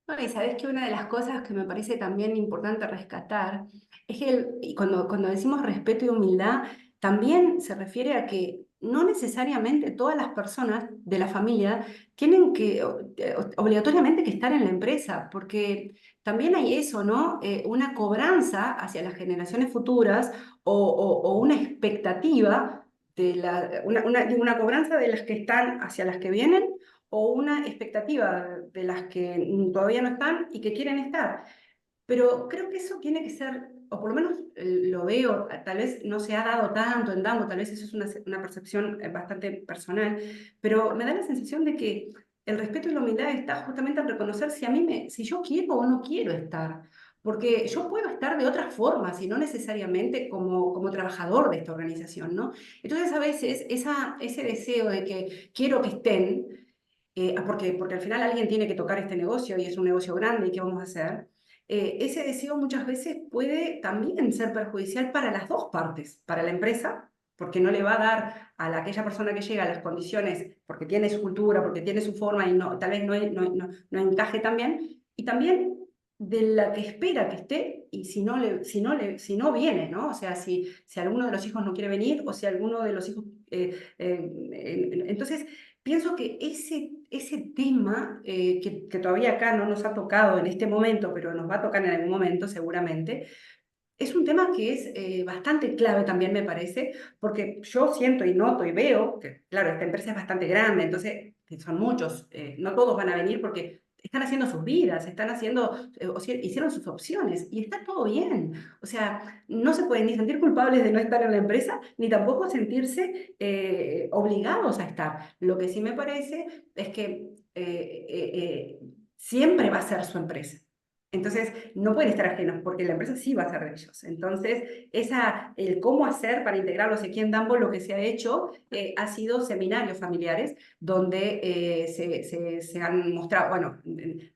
No, y sabes que una de las cosas que me parece también importante rescatar es que y cuando decimos respeto y humildad, también se refiere a que no necesariamente todas las personas de la familia tienen que obligatoriamente que estar en la empresa, porque también hay eso, ¿no? Una cobranza hacia las generaciones futuras o una expectativa digo, una cobranza de las que están hacia las que vienen o una expectativa de las que todavía no están y que quieren estar. Pero creo que eso tiene que ser, o por lo menos lo veo, tal vez no se ha dado tanto en Dambo, tal vez eso es una percepción bastante personal, pero me da la sensación de que el respeto y la humildad está justamente en reconocer si yo quiero o no quiero estar. Porque yo puedo estar de otras formas y no necesariamente como trabajador de esta organización, ¿no? Entonces, a veces ese deseo de que quiero que estén, porque al final alguien tiene que tocar este negocio y es un negocio grande y qué vamos a hacer, ese deseo muchas veces puede también ser perjudicial para las dos partes, para la empresa, porque no le va a dar aquella persona que llega las condiciones, porque tiene su cultura, porque tiene su forma y no, tal vez no encaje tan bien, y también de la que espera que esté y si no viene, ¿no? O sea, si alguno de los hijos no quiere venir o si alguno de los hijos... entonces, pienso que ese tema que todavía acá no nos ha tocado en este momento, pero nos va a tocar en algún momento seguramente, es un tema que es bastante clave también, me parece, porque yo siento y noto y veo que, claro, esta empresa es bastante grande, entonces que son muchos, no todos van a venir porque están haciendo sus vidas, están haciendo, hicieron sus opciones y está todo bien. O sea, no se pueden ni sentir culpables de no estar en la empresa, ni tampoco sentirse obligados a estar. Lo que sí me parece es que siempre va a ser su empresa. Entonces, no pueden estar ajenos porque la empresa sí va a ser de ellos. Entonces, el cómo hacer para integrarlos aquí en Dambo, lo que se ha hecho ha sido seminarios familiares donde se han mostrado, bueno,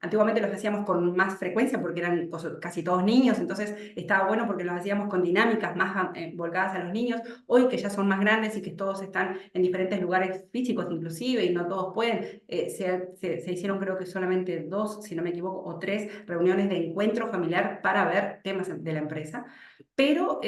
antiguamente los hacíamos con más frecuencia porque eran casi todos niños, entonces estaba bueno porque los hacíamos con dinámicas más volcadas a los niños. Hoy que ya son más grandes y que todos están en diferentes lugares físicos inclusive y no todos pueden, se hicieron creo que solamente dos, si no me equivoco, o tres reuniones de encuentro familiar para ver temas de la empresa, pero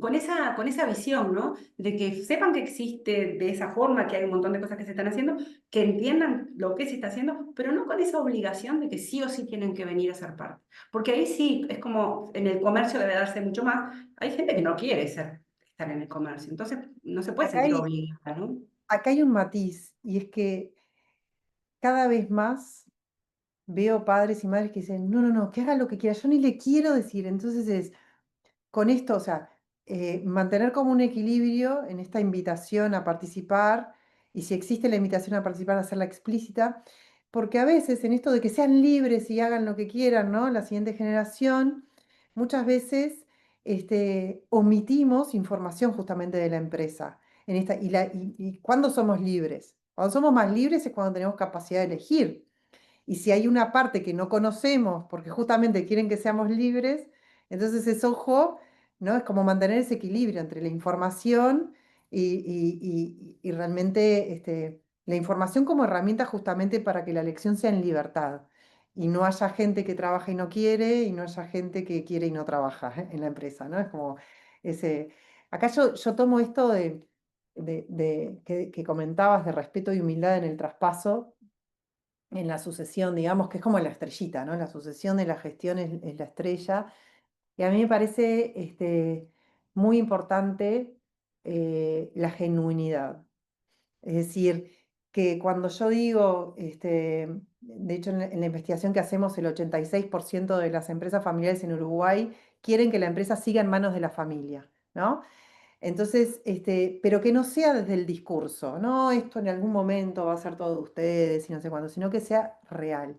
con esa visión, ¿no? De que sepan que existe de esa forma, que hay un montón de cosas que se están haciendo, que entiendan lo que se está haciendo, pero no con esa obligación de que sí o sí tienen que venir a ser parte. Porque ahí sí, es como en el comercio debe darse mucho más. Hay gente que no quiere estar en el comercio, entonces no se puede Acá sentir hay, obligada, ¿no? acá hay un matiz y es que cada vez más veo padres y madres que dicen, no, no, no, que haga lo que quiera, yo ni le quiero decir. Entonces con esto, o sea, mantener como un equilibrio en esta invitación a participar, y si existe la invitación a participar, hacerla explícita, porque a veces en esto de que sean libres y hagan lo que quieran, ¿no? La siguiente generación, muchas veces omitimos información justamente de la empresa. ¿Y cuándo somos libres? Cuando somos más libres es cuando tenemos capacidad de elegir. Y si hay una parte que no conocemos, porque justamente quieren que seamos libres, entonces es ojo, ¿no? Es como mantener ese equilibrio entre la información y realmente la información como herramienta justamente para que la elección sea en libertad. Y no haya gente que trabaja y no quiere, y no haya gente que quiere y no trabaja, en la empresa, ¿no? Es como ese. Acá yo tomo esto que comentabas de respeto y humildad en el traspaso en la sucesión, digamos, que es como la estrellita, ¿no? La sucesión de la gestión es la estrella. Y a mí me parece muy importante la genuinidad. Es decir, que cuando yo digo, de hecho en la investigación que hacemos, el 86% de las empresas familiares en Uruguay quieren que la empresa siga en manos de la familia, ¿no? Entonces, pero que no sea desde el discurso, no, esto en algún momento va a ser todo de ustedes y no sé cuándo, sino que sea real.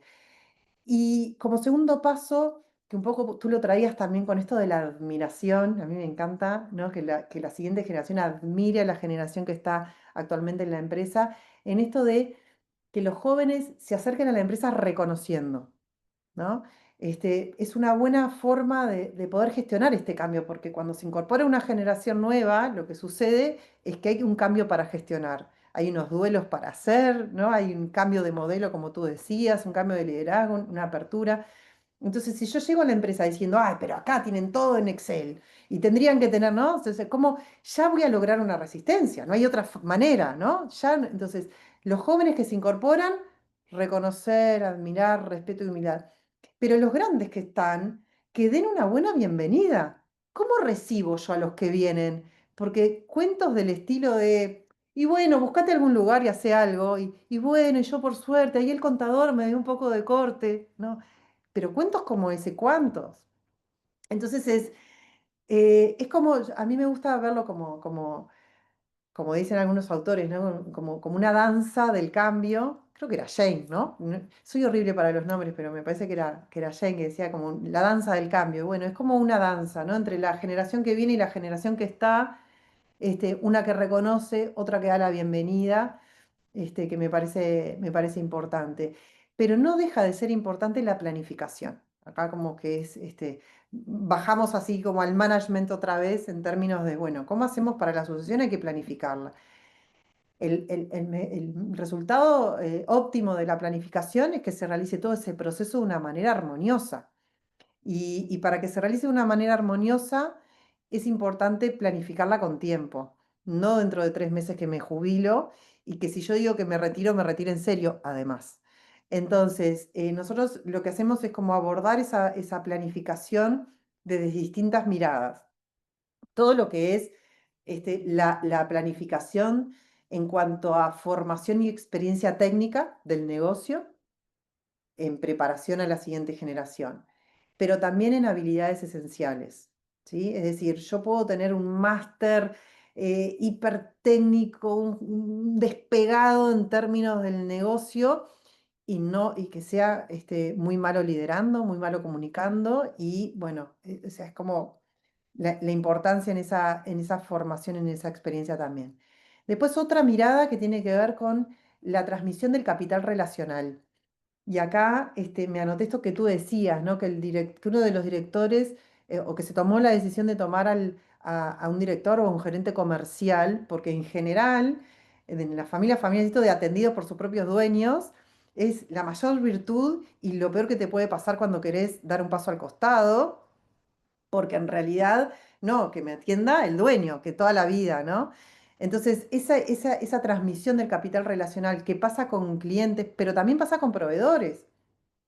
Y como segundo paso, que un poco tú lo traías también con esto de la admiración, a mí me encanta, ¿no? Que la siguiente generación admire a la generación que está actualmente en la empresa, en esto de que los jóvenes se acerquen a la empresa reconociendo, ¿no? Es una buena forma de poder gestionar este cambio, porque cuando se incorpora una generación nueva, lo que sucede es que hay un cambio para gestionar. Hay unos duelos para hacer, ¿no? Hay un cambio de modelo, como tú decías, un cambio de liderazgo, una apertura. Entonces, si yo llego a la empresa diciendo, ay, pero acá tienen todo en Excel y tendrían que tener, ¿no? Entonces, ¿cómo ya voy a lograr una resistencia? No hay otra manera, ¿no? Ya, entonces, los jóvenes que se incorporan, reconocer, admirar, respeto y humildad. Pero los grandes que están, que den una buena bienvenida. ¿Cómo recibo yo a los que vienen? Porque cuentos del estilo de, y bueno, buscate algún lugar y hace algo, y bueno, y yo por suerte, ahí el contador me dio un poco de corte, ¿no? Pero cuentos como ese, ¿cuántos? Entonces es como, a mí me gusta verlo como dicen algunos autores, ¿no? Como una danza del cambio. Creo que era Jane, ¿no? Soy horrible para los nombres, pero me parece que era Jane que decía como la danza del cambio. Bueno, es como una danza, ¿no? Entre la generación que viene y la generación que está, una que reconoce, otra que da la bienvenida, que me parece importante. Pero no deja de ser importante la planificación. Acá como que bajamos así como al management otra vez en términos de, bueno, ¿cómo hacemos para la sucesión? Hay que planificarla. El resultado óptimo de la planificación es que se realice todo ese proceso de una manera armoniosa. Y para que se realice de una manera armoniosa, es importante planificarla con tiempo, no dentro de 3 meses que me jubilo y que si yo digo que me retiro en serio, además. Entonces, nosotros lo que hacemos es como abordar esa planificación desde distintas miradas. Todo lo que es la planificación en cuanto a formación y experiencia técnica del negocio, en preparación a la siguiente generación, pero también en habilidades esenciales, ¿sí? Es decir, yo puedo tener un máster hipertécnico, un despegado en términos del negocio y que sea muy malo liderando, muy malo comunicando y bueno, o sea, es como la importancia en esa formación, en esa experiencia también. Después otra mirada que tiene que ver con la transmisión del capital relacional. Y acá me anoté esto que tú decías, ¿no? Que uno de los directores, o que se tomó la decisión de tomar a un director o a un gerente comercial, porque en general, en la familia, esto de atendido por sus propios dueños, es la mayor virtud y lo peor que te puede pasar cuando querés dar un paso al costado, porque en realidad, no, que me atienda el dueño, que toda la vida, ¿no? Entonces, esa transmisión del capital relacional que pasa con clientes, pero también pasa con proveedores.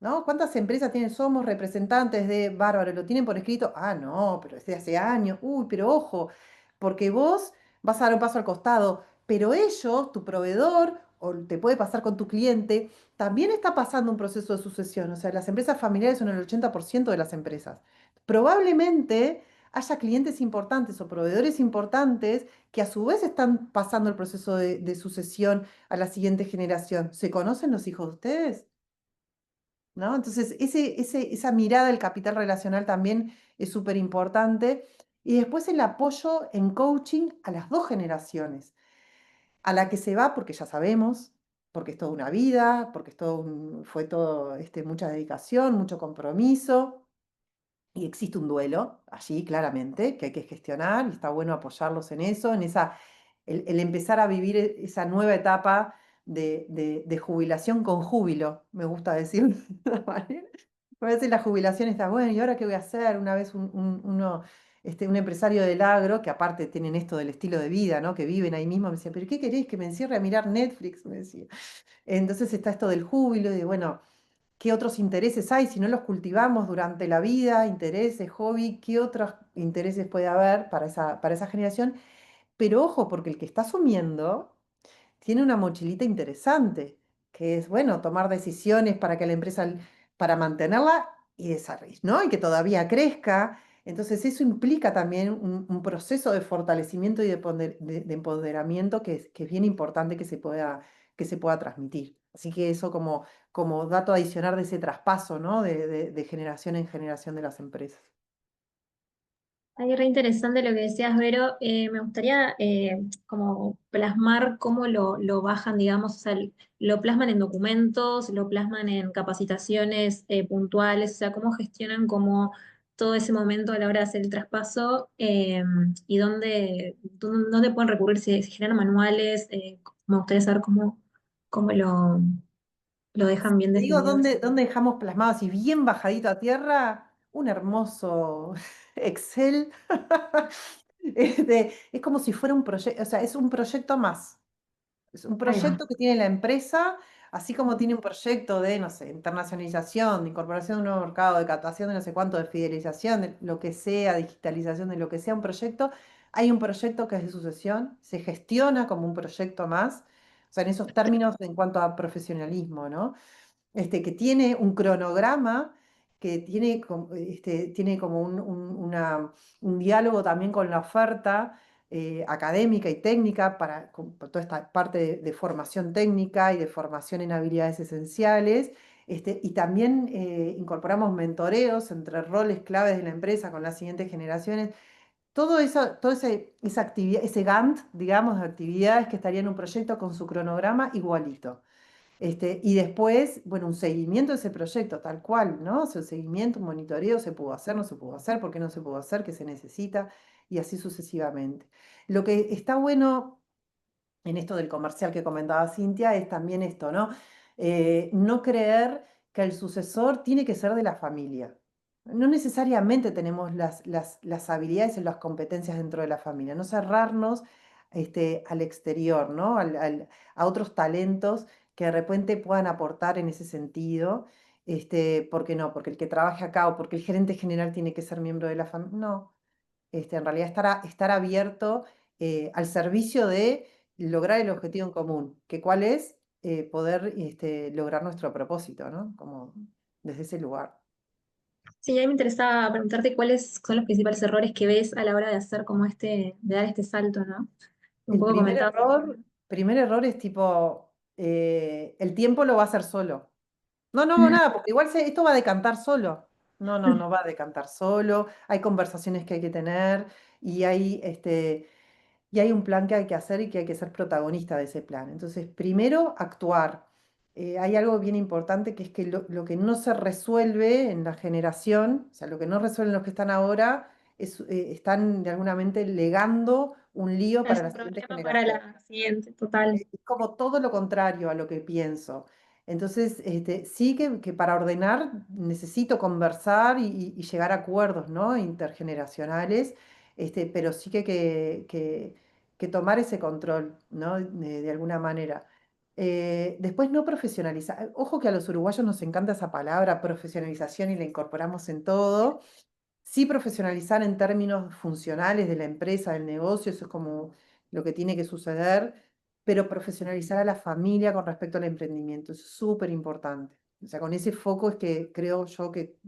¿No? ¿Cuántas empresas tienen? Somos representantes de bárbaro, lo tienen por escrito. Ah, no, pero es de hace años. Uy, pero ojo, porque vos vas a dar un paso al costado, pero ellos, tu proveedor, o te puede pasar con tu cliente, también está pasando un proceso de sucesión. O sea, las empresas familiares son el 80% de las empresas. Probablemente haya clientes importantes o proveedores importantes que a su vez están pasando el proceso de sucesión a la siguiente generación. ¿Se conocen los hijos de ustedes? ¿No? Entonces, esa mirada del capital relacional también es súper importante. Y después el apoyo en coaching a las dos generaciones. A la que se va porque ya sabemos, porque es toda una vida, porque fue todo mucha dedicación, mucho compromiso. Y existe un duelo allí, claramente, que hay que gestionar y está bueno apoyarlos en eso, el empezar a vivir esa nueva etapa de jubilación con júbilo, me gusta decir de una manera. A veces la jubilación está, bueno, ¿y ahora qué voy a hacer? Una vez un empresario del agro, que aparte tienen esto del estilo de vida, ¿no? Que viven ahí mismo, me decía, ¿pero qué querés? ¿Que me encierre a mirar Netflix? Me decía. Entonces está esto del júbilo y de, bueno, ¿qué otros intereses hay si no los cultivamos durante la vida? Intereses, hobby, ¿qué otros intereses puede haber para esa generación? Pero ojo, porque el que está asumiendo tiene una mochilita interesante, que es, bueno, tomar decisiones para que la empresa, para mantenerla y desarrollar, ¿no? Y que todavía crezca. Entonces eso implica también un proceso de fortalecimiento y de empoderamiento que es bien importante que se pueda transmitir. Así que eso como dato adicional de ese traspaso, ¿no? De generación en generación de las empresas. Ay, re interesante lo que decías, Vero. Me gustaría como plasmar cómo lo bajan, digamos, o sea, lo plasman en documentos, lo plasman en capacitaciones puntuales, o sea, cómo gestionan como todo ese momento a la hora de hacer el traspaso y dónde pueden recurrir, si generan manuales. Me gustaría saber cómo lo dejan bien Te digo, definido eso. ¿dónde dejamos plasmado así bien bajadito a tierra? Un hermoso Excel. Es como si fuera un proyecto, o sea, es un proyecto más. Es un Ahí va. proyecto que tiene la empresa, así como tiene un proyecto de, no sé, internacionalización, de incorporación de un nuevo mercado, de captación de no sé cuánto, de fidelización, de lo que sea, digitalización de lo que sea un proyecto. Hay un proyecto que es de sucesión, se gestiona como un proyecto más, o sea, en esos términos en cuanto a profesionalismo, ¿no? Que tiene un cronograma, que tiene como un diálogo también con la oferta académica y técnica por toda esta parte de formación técnica y de formación en habilidades esenciales. Y también incorporamos mentoreos entre roles claves de la empresa con las siguientes generaciones. Esa actividad, ese Gantt, digamos, de actividades que estaría en un proyecto con su cronograma igualito. Y después, bueno, un seguimiento de ese proyecto, tal cual, ¿no? O sea, un seguimiento, un monitoreo, se pudo hacer, no se pudo hacer, por qué no se pudo hacer, qué se necesita, y así sucesivamente. Lo que está bueno en esto del comercial que comentaba Cintia es también esto, ¿no? No creer que el sucesor tiene que ser de la familia. No necesariamente tenemos las habilidades y las competencias dentro de la familia, no cerrarnos al exterior, ¿no? A otros talentos que de repente puedan aportar en ese sentido. ¿Por qué no? Porque el que trabaje acá o porque el gerente general tiene que ser miembro de la familia. No, en realidad estar abierto al servicio de lograr el objetivo en común, que cuál es poder lograr nuestro propósito, ¿no? Como desde ese lugar. Sí, a mí me interesaba preguntarte cuáles son los principales errores que ves a la hora de hacer como de dar este salto, ¿no? Un El poco comentabas el tema. primer error es tipo, el tiempo lo va a hacer solo. No, no, nada, porque igual esto va a decantar solo. No, no, no va a decantar solo. Hay conversaciones que hay que tener y hay un plan que hay que hacer y que hay que ser protagonista de ese plan. Entonces, primero, actuar. Hay algo bien importante que es que lo que no se resuelve en la generación, o sea, lo que no resuelven los que están ahora, están de alguna mente legando un lío para Es la un siguiente problema para generación. la siguiente, total. Es como todo lo contrario a lo que pienso. Entonces, sí que para ordenar necesito conversar y llegar a acuerdos, ¿no? Intergeneracionales, pero sí que tomar ese control, ¿no? De alguna manera. Después no profesionalizar. Ojo que a los uruguayos nos encanta esa palabra, profesionalización, y la incorporamos en todo. Sí profesionalizar en términos funcionales de la empresa, del negocio, eso es como lo que tiene que suceder, pero profesionalizar a la familia con respecto al emprendimiento, es súper importante. O sea, con ese foco es que creo yo que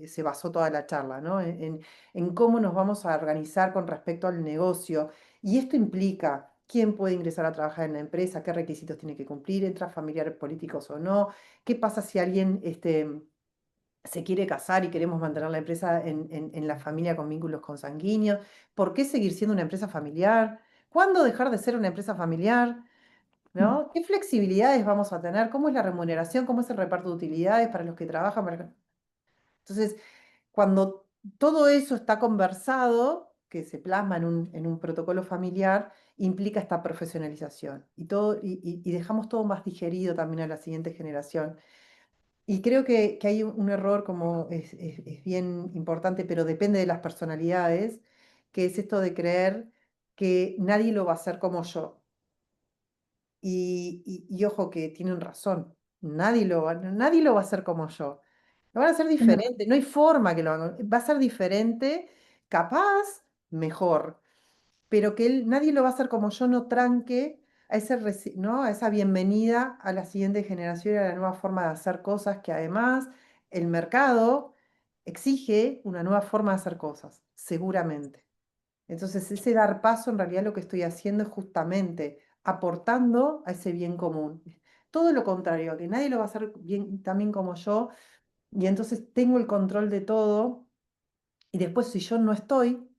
se basó toda la charla, ¿no? En cómo nos vamos a organizar con respecto al negocio. Y esto implica quién puede ingresar a trabajar en la empresa, qué requisitos tiene que cumplir, entra familiares políticos o no, qué pasa si alguien se quiere casar y queremos mantener la empresa en la familia con vínculos consanguíneos. ¿Por qué seguir siendo una empresa familiar? ¿Cuándo dejar de ser una empresa familiar? ¿No? ¿Qué flexibilidades vamos a tener? ¿Cómo es la remuneración? ¿Cómo es el reparto de utilidades para los que trabajan? Entonces, cuando todo eso está conversado, que se plasma en un protocolo familiar, implica esta profesionalización y dejamos todo más digerido también a la siguiente generación. Y creo que hay un error como es bien importante, pero depende de las personalidades, que es esto de creer que nadie lo va a hacer como yo. Y ojo que tienen razón, nadie lo va a hacer como yo. Lo van a hacer Es verdad. diferente, no hay forma que lo hagan. Va a ser diferente, capaz, mejor, pero que nadie lo va a hacer como yo, no tranque ¿no? A esa bienvenida a la siguiente generación y a la nueva forma de hacer cosas, que además el mercado exige una nueva forma de hacer cosas, seguramente. Entonces, ese dar paso, en realidad lo que estoy haciendo es justamente aportando a ese bien común. todo lo contrario, que nadie lo va a hacer bien, tan bien como yo, y entonces tengo el control de todo, y después si yo no estoy,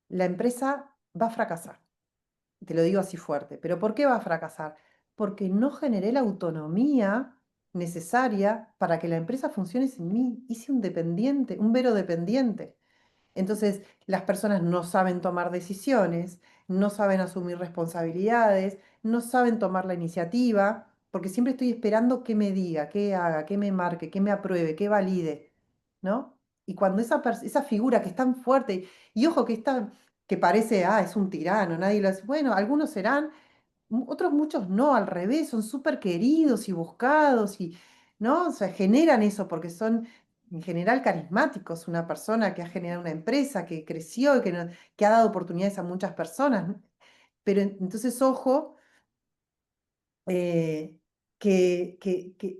la empresa va a fracasar. Te lo digo así fuerte. ¿Pero por qué va a fracasar? Porque no generé la autonomía necesaria para que la empresa funcione sin mí. Hice un dependiente, un vero dependiente. Entonces, las personas no saben tomar decisiones, no saben asumir responsabilidades, no saben tomar la iniciativa, porque siempre estoy esperando que me diga, que haga, que me marque, que me apruebe, que valide, ¿no? Y cuando esa figura que es tan fuerte, y ojo que que parece, es un tirano, nadie lo hace. Bueno, algunos serán, otros muchos no, al revés, son súper queridos y buscados y, ¿no? O sea, generan eso porque son en general carismáticos, una persona que ha generado una empresa, que creció y que ha dado oportunidades a muchas personas, ¿no? Pero entonces, ojo, eh, que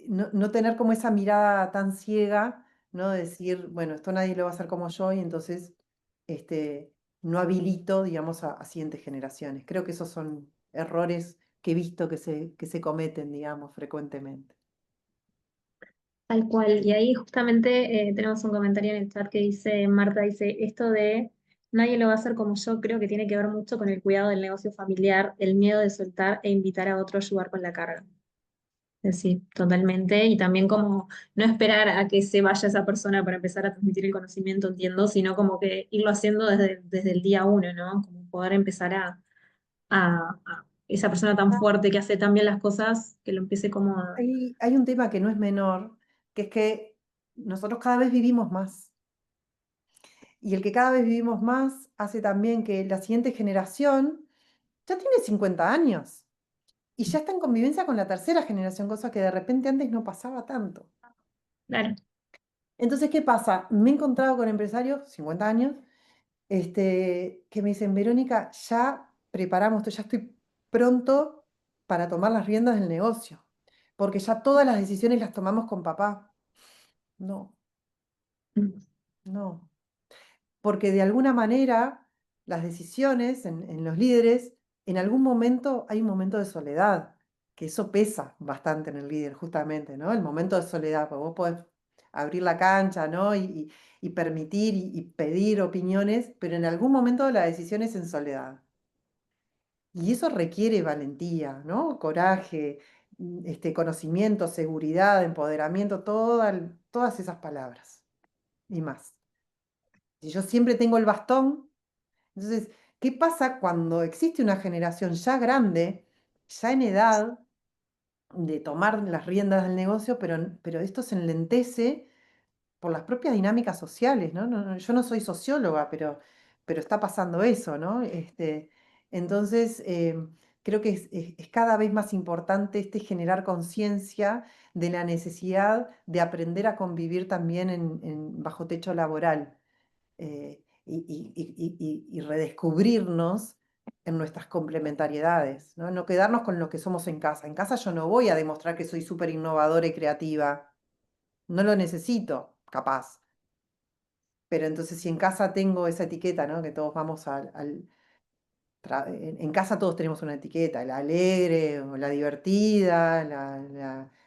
no tener como esa mirada tan ciega, ¿no? De decir, bueno, esto nadie lo va a hacer como yo y entonces este, no habilito, digamos, a siguientes generaciones. Creo que esos son errores que he visto que se cometen, digamos, frecuentemente. Tal cual. Y ahí justamente tenemos un comentario en el chat que dice, Marta dice, esto de nadie lo va a hacer como yo, creo que tiene que ver mucho con el cuidado del negocio familiar, el miedo de soltar e invitar a otro a ayudar con la carga. Sí, totalmente. Y también como no esperar a que se vaya esa persona para empezar a transmitir el conocimiento, entiendo, sino como que irlo haciendo desde el día uno, ¿no? Como poder empezar a esa persona tan fuerte que hace tan bien las cosas, que lo empiece como a... Hay un tema que no es menor, que es que nosotros cada vez vivimos más. Y el que cada vez vivimos más hace también que la siguiente generación ya tiene 50 años y ya está en convivencia con la tercera generación, cosa que de repente antes no pasaba tanto. Claro. Entonces, ¿qué pasa? Me he encontrado con empresarios, 50 años, que me dicen, Verónica, ya preparamos esto, ya estoy pronto para tomar las riendas del negocio, porque ya todas las decisiones las tomamos con papá. No, no. Porque de alguna manera las decisiones en los líderes, en algún momento hay un momento de soledad, que eso pesa bastante en el líder, justamente, ¿no? El momento de soledad, porque vos podés abrir la cancha, ¿no? Y permitir y pedir opiniones, pero en algún momento la decisión es en soledad. Y eso requiere valentía, ¿no? Coraje, conocimiento, seguridad, empoderamiento, todas esas palabras y más. Si yo siempre tengo el bastón, entonces, ¿qué pasa cuando existe una generación ya grande, ya en edad de tomar las riendas del negocio, pero esto se enlentece por las propias dinámicas sociales, ¿no? Yo no soy socióloga, pero está pasando eso, ¿no? Entonces, creo que es cada vez más importante generar conciencia de la necesidad de aprender a convivir también bajo techo laboral y redescubrirnos en nuestras complementariedades, ¿no? No quedarnos con lo que somos en casa. En casa yo no voy a demostrar que soy súper innovadora y creativa. No lo necesito, capaz. Pero entonces si en casa tengo esa etiqueta, ¿no? Que todos vamos en casa todos tenemos una etiqueta, la alegre, o la divertida,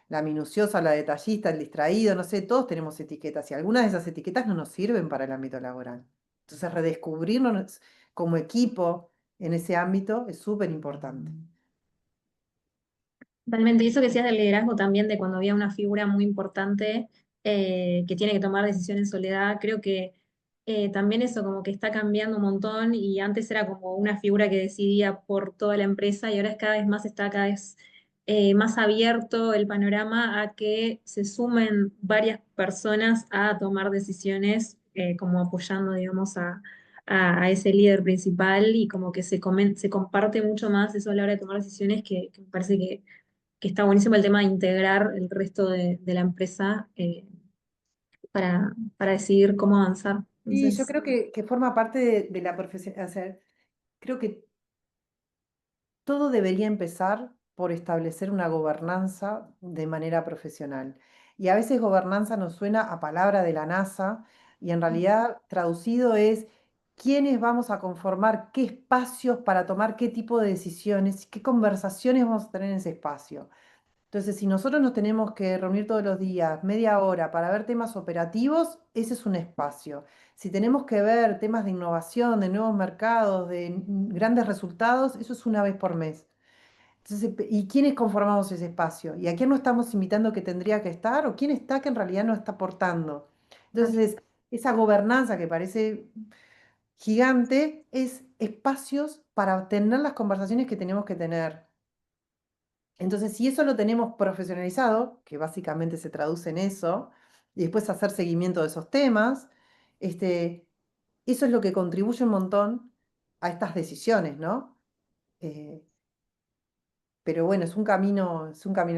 la minuciosa, la detallista, el distraído, no sé, todos tenemos etiquetas y algunas de esas etiquetas no nos sirven para el ámbito laboral. Entonces redescubrirnos como equipo en ese ámbito es súper importante. Totalmente. Y eso que decías del liderazgo también, de cuando había una figura muy importante que tiene que tomar decisiones en soledad, creo que también eso como que está cambiando un montón y antes era como una figura que decidía por toda la empresa y ahora es cada vez más, está cada vez más abierto el panorama a que se sumen varias personas a tomar decisiones como apoyando, digamos, a ese líder principal y como que se comparte mucho más eso a la hora de tomar decisiones que me parece que está buenísimo el tema de integrar el resto de la empresa para decidir cómo avanzar. Y yo Entonces, creo que forma parte de la profesión, o sea, creo que todo debería empezar por establecer una gobernanza de manera profesional. Y a veces gobernanza nos suena a palabra de la NASA y en realidad traducido es quiénes vamos a conformar qué espacios para tomar qué tipo de decisiones, qué conversaciones vamos a tener en ese espacio. Entonces, si nosotros nos tenemos que reunir todos los días, media hora, para ver temas operativos, ese es un espacio. Si tenemos que ver temas de innovación, de nuevos mercados, de grandes resultados, eso es una vez por mes. Entonces, ¿y quiénes conformamos ese espacio? ¿Y a quién no estamos invitando que tendría que estar? ¿O quién está que en realidad no está aportando? Entonces, esa gobernanza que parece gigante es espacios para tener las conversaciones que tenemos que tener. Entonces, si eso lo tenemos profesionalizado, que básicamente se traduce en eso, y después hacer seguimiento de esos temas, este, eso es lo que contribuye un montón a estas decisiones, ¿no? Eh, pero bueno, es un camino,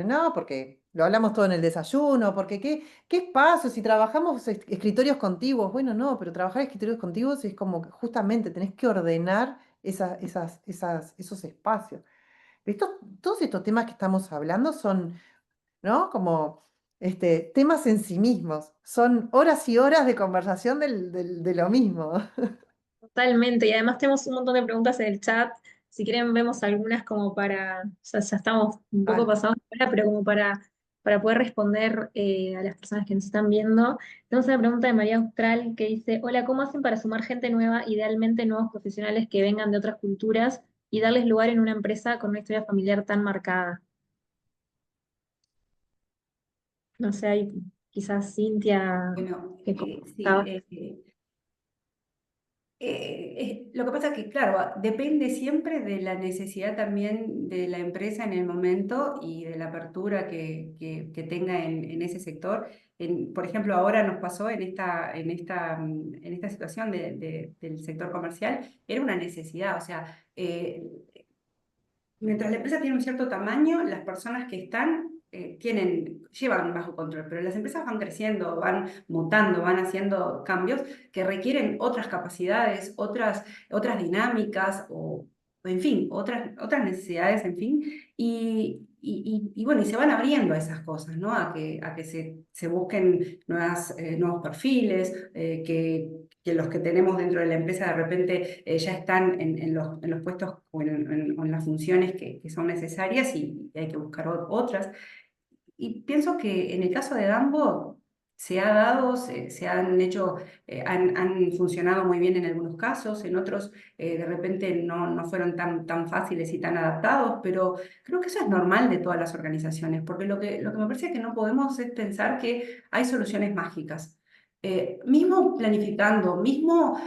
no, porque lo hablamos todo en el desayuno, porque qué espacio, si trabajamos escritorios contiguos, bueno, no, pero trabajar escritorios contiguos es como que justamente tenés que ordenar esos espacios. Todos estos temas que estamos hablando son, ¿no? Como temas en sí mismos. Son horas y horas de conversación de lo mismo. Totalmente, y además tenemos un montón de preguntas en el chat. Si quieren, vemos algunas como para, o sea, ya estamos un poco Vale. pasados ahora, pero como para poder responder a las personas que nos están viendo. Tenemos una pregunta de María Austral que dice: Hola, ¿cómo hacen para sumar gente nueva, idealmente nuevos profesionales que vengan de otras culturas y darles lugar en una empresa con una historia familiar tan marcada? No sé, hay quizás Cintia Bueno, que sí, comentaba. lo que pasa es que, claro, depende siempre de la necesidad también de la empresa en el momento y de la apertura que tenga en ese sector. Por ejemplo, ahora nos pasó en esta situación del sector comercial, era una necesidad, o sea, mientras la empresa tiene un cierto tamaño, las personas que están llevan bajo control, pero las empresas van creciendo, van mutando, van haciendo cambios que requieren otras capacidades, otras dinámicas o, en fin, otras necesidades, en fin, y bueno, y se van abriendo a esas cosas, ¿no? A que se busquen nuevos perfiles, que los que tenemos dentro de la empresa de repente ya están en los puestos o en las funciones que son necesarias y hay que buscar otras. Y pienso que en el caso de Dambo se ha dado, se han hecho, han funcionado muy bien en algunos casos, en otros de repente no fueron tan fáciles y tan adaptados, pero creo que eso es normal de todas las organizaciones, porque lo que me parece que no podemos es pensar que hay soluciones mágicas. Mismo planificando, mismo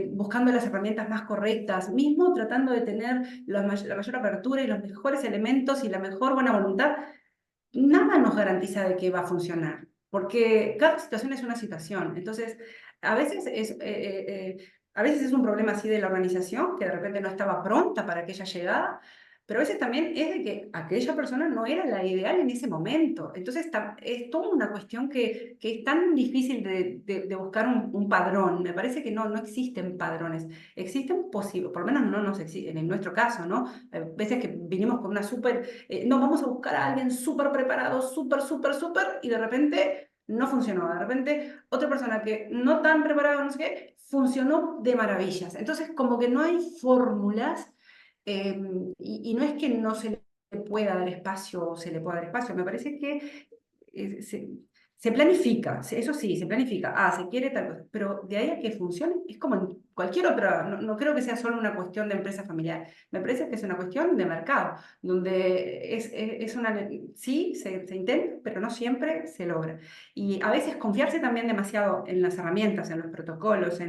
buscando las herramientas más correctas, mismo tratando de tener la mayor apertura y los mejores elementos y la mejor buena voluntad, nada nos garantiza de que va a funcionar, porque cada situación es una situación. Entonces, a veces es un problema así de la organización, que de repente no estaba pronta para aquella llegada, pero a veces también es de que aquella persona no era la ideal en ese momento. Entonces, es toda una cuestión que es tan difícil de buscar un padrón. Me parece que no existen padrones. Existen posibles, por lo menos no nos existen, en nuestro caso, ¿no? Hay veces que vinimos con una súper no, vamos a buscar a alguien súper preparado, súper, súper, súper, y de repente no funcionó. De repente otra persona que no tan preparada, no sé qué, funcionó de maravillas. Entonces, como que no hay fórmulas, y no es que no se le pueda dar espacio o se le pueda dar espacio, me parece que se planifica, eso sí, se planifica, se quiere tal cosa, pero de ahí a que funcione, es como en cualquier otra, no creo que sea solo una cuestión de empresa familiar, me parece que es una cuestión de mercado, donde sí, se intenta, pero no siempre se logra. Y a veces confiarse también demasiado en las herramientas, en los protocolos,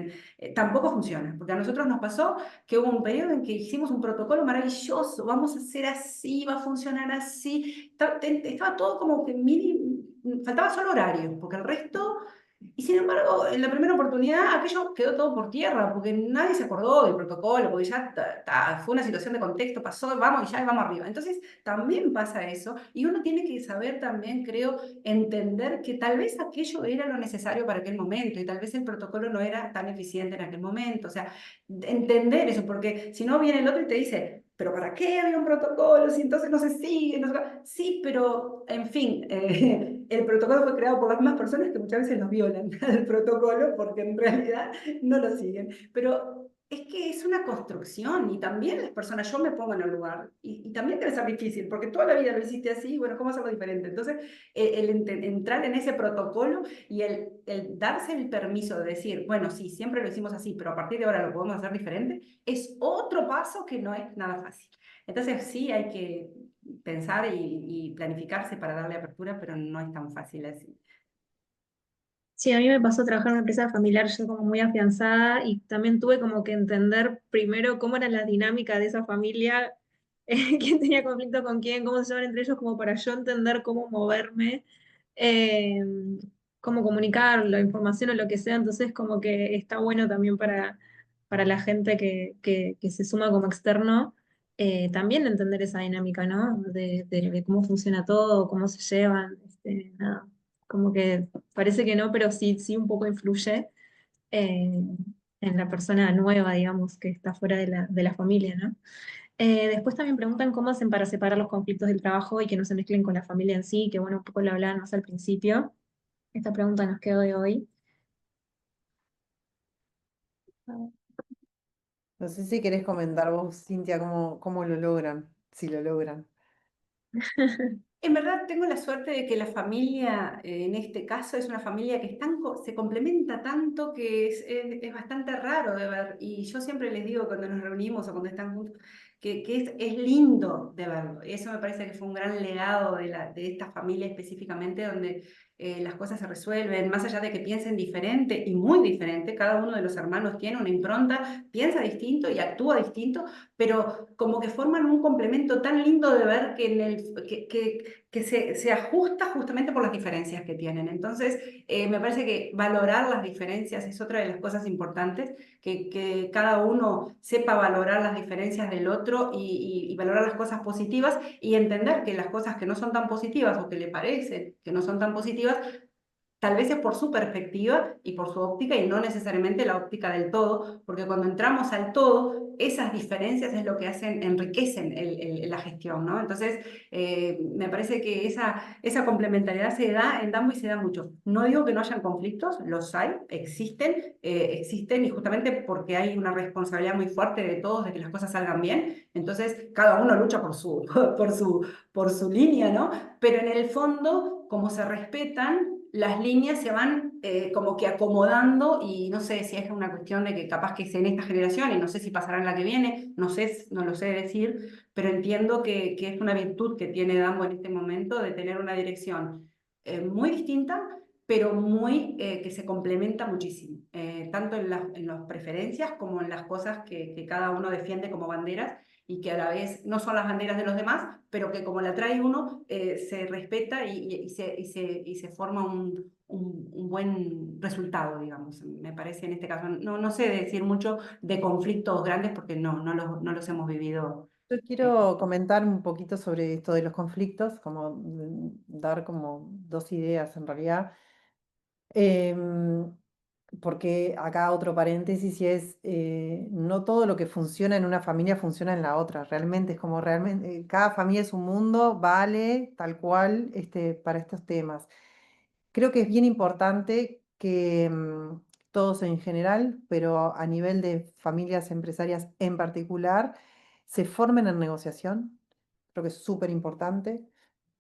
tampoco funciona, porque a nosotros nos pasó que hubo un periodo en que hicimos un protocolo maravilloso, vamos a hacer así, va a funcionar así, estaba todo como que faltaba solo horario, porque el resto, y sin embargo, en la primera oportunidad aquello quedó todo por tierra, porque nadie se acordó del protocolo, porque ya fue una situación de contexto, pasó, vamos y ya vamos arriba. Entonces, también pasa eso, y uno tiene que saber también, creo, entender que tal vez aquello era lo necesario para aquel momento, y tal vez el protocolo no era tan eficiente en aquel momento, o sea, entender eso, porque si no viene el otro y te dice, pero ¿para qué había un protocolo si entonces no se sigue? No se... Sí, pero en fin, el protocolo fue creado por las mismas personas que muchas veces los violan el protocolo porque en realidad no lo siguen. Pero es que es una construcción y también las personas, yo me pongo en el lugar y también debe ser difícil porque toda la vida lo hiciste así, bueno, ¿cómo hacerlo diferente? Entonces, entrar en ese protocolo y el darse el permiso de decir, bueno, sí, siempre lo hicimos así, pero a partir de ahora lo podemos hacer diferente, es otro paso que no es nada fácil. Entonces, sí, hay que pensar y planificarse para darle apertura, pero no es tan fácil así. Sí, a mí me pasó trabajar en una empresa familiar yo como muy afianzada y también tuve como que entender primero cómo era la dinámica de esa familia, quién tenía conflicto con quién, cómo se llevan entre ellos, como para yo entender cómo moverme, eh, cómo comunicar la información o lo que sea. Entonces como que está bueno también para la gente que se suma como externo, también entender esa dinámica, ¿no? De cómo funciona todo, cómo se llevan, nada. Como que parece que no, pero sí, sí un poco influye eh, en la persona nueva, digamos, que está fuera de la familia, ¿no? Después también preguntan cómo hacen para separar los conflictos del trabajo y que no se mezclen con la familia en sí, que bueno, un poco lo hablaban más al principio. Esta pregunta nos quedó de hoy. No sé si querés comentar vos, Cintia, cómo lo logran, si lo logran. En verdad tengo la suerte de que la familia, en este caso, es una familia que se complementa tanto que es bastante raro de ver. Y yo siempre les digo cuando nos reunimos o cuando están juntos, que es lindo de verlo. Y eso me parece que fue un gran legado de esta familia específicamente, donde las cosas se resuelven, más allá de que piensen diferente y muy diferente, cada uno de los hermanos tiene una impronta, piensa distinto y actúa distinto, pero como que forman un complemento tan lindo de ver que, que se ajusta justamente por las diferencias que tienen. Entonces, me parece que valorar las diferencias es otra de las cosas importantes, que cada uno sepa valorar las diferencias del otro y valorar las cosas positivas y entender que las cosas que no son tan positivas o que le parecen que no son tan positivas, tal vez es por su perspectiva y por su óptica y no necesariamente la óptica del todo, porque cuando entramos al todo, esas diferencias es lo que hacen, enriquecen la gestión, ¿no? Entonces, me parece que esa complementariedad se da en Dambo y se da mucho. No digo que no hayan conflictos, los hay, existen y justamente porque hay una responsabilidad muy fuerte de todos de que las cosas salgan bien, entonces cada uno lucha por por su línea, ¿no? Pero en el fondo, como se respetan, las líneas se van como que acomodando y no sé si es una cuestión de que capaz que es en esta generación y no sé si pasará en la que viene, no sé, no lo sé decir, pero entiendo que es una virtud que tiene Dambo en este momento de tener una dirección muy distinta, pero muy que se complementa muchísimo, tanto en las preferencias como en las cosas que cada uno defiende como banderas y que a la vez no son las banderas de los demás, pero que como la trae uno, se respeta y se forma un buen resultado, digamos, me parece en este caso. No, no sé decir mucho de conflictos grandes porque no los hemos vivido. Yo eh, quiero comentar un poquito sobre esto de los conflictos, como dar como dos ideas en realidad. Em, Porque acá otro paréntesis y es, no todo lo que funciona en una familia funciona en la otra. Realmente es como realmente, cada familia es un mundo, vale tal cual para estos temas. Creo que es bien importante que todos en general, pero a nivel de familias empresarias en particular, se formen en negociación. Creo que es súper importante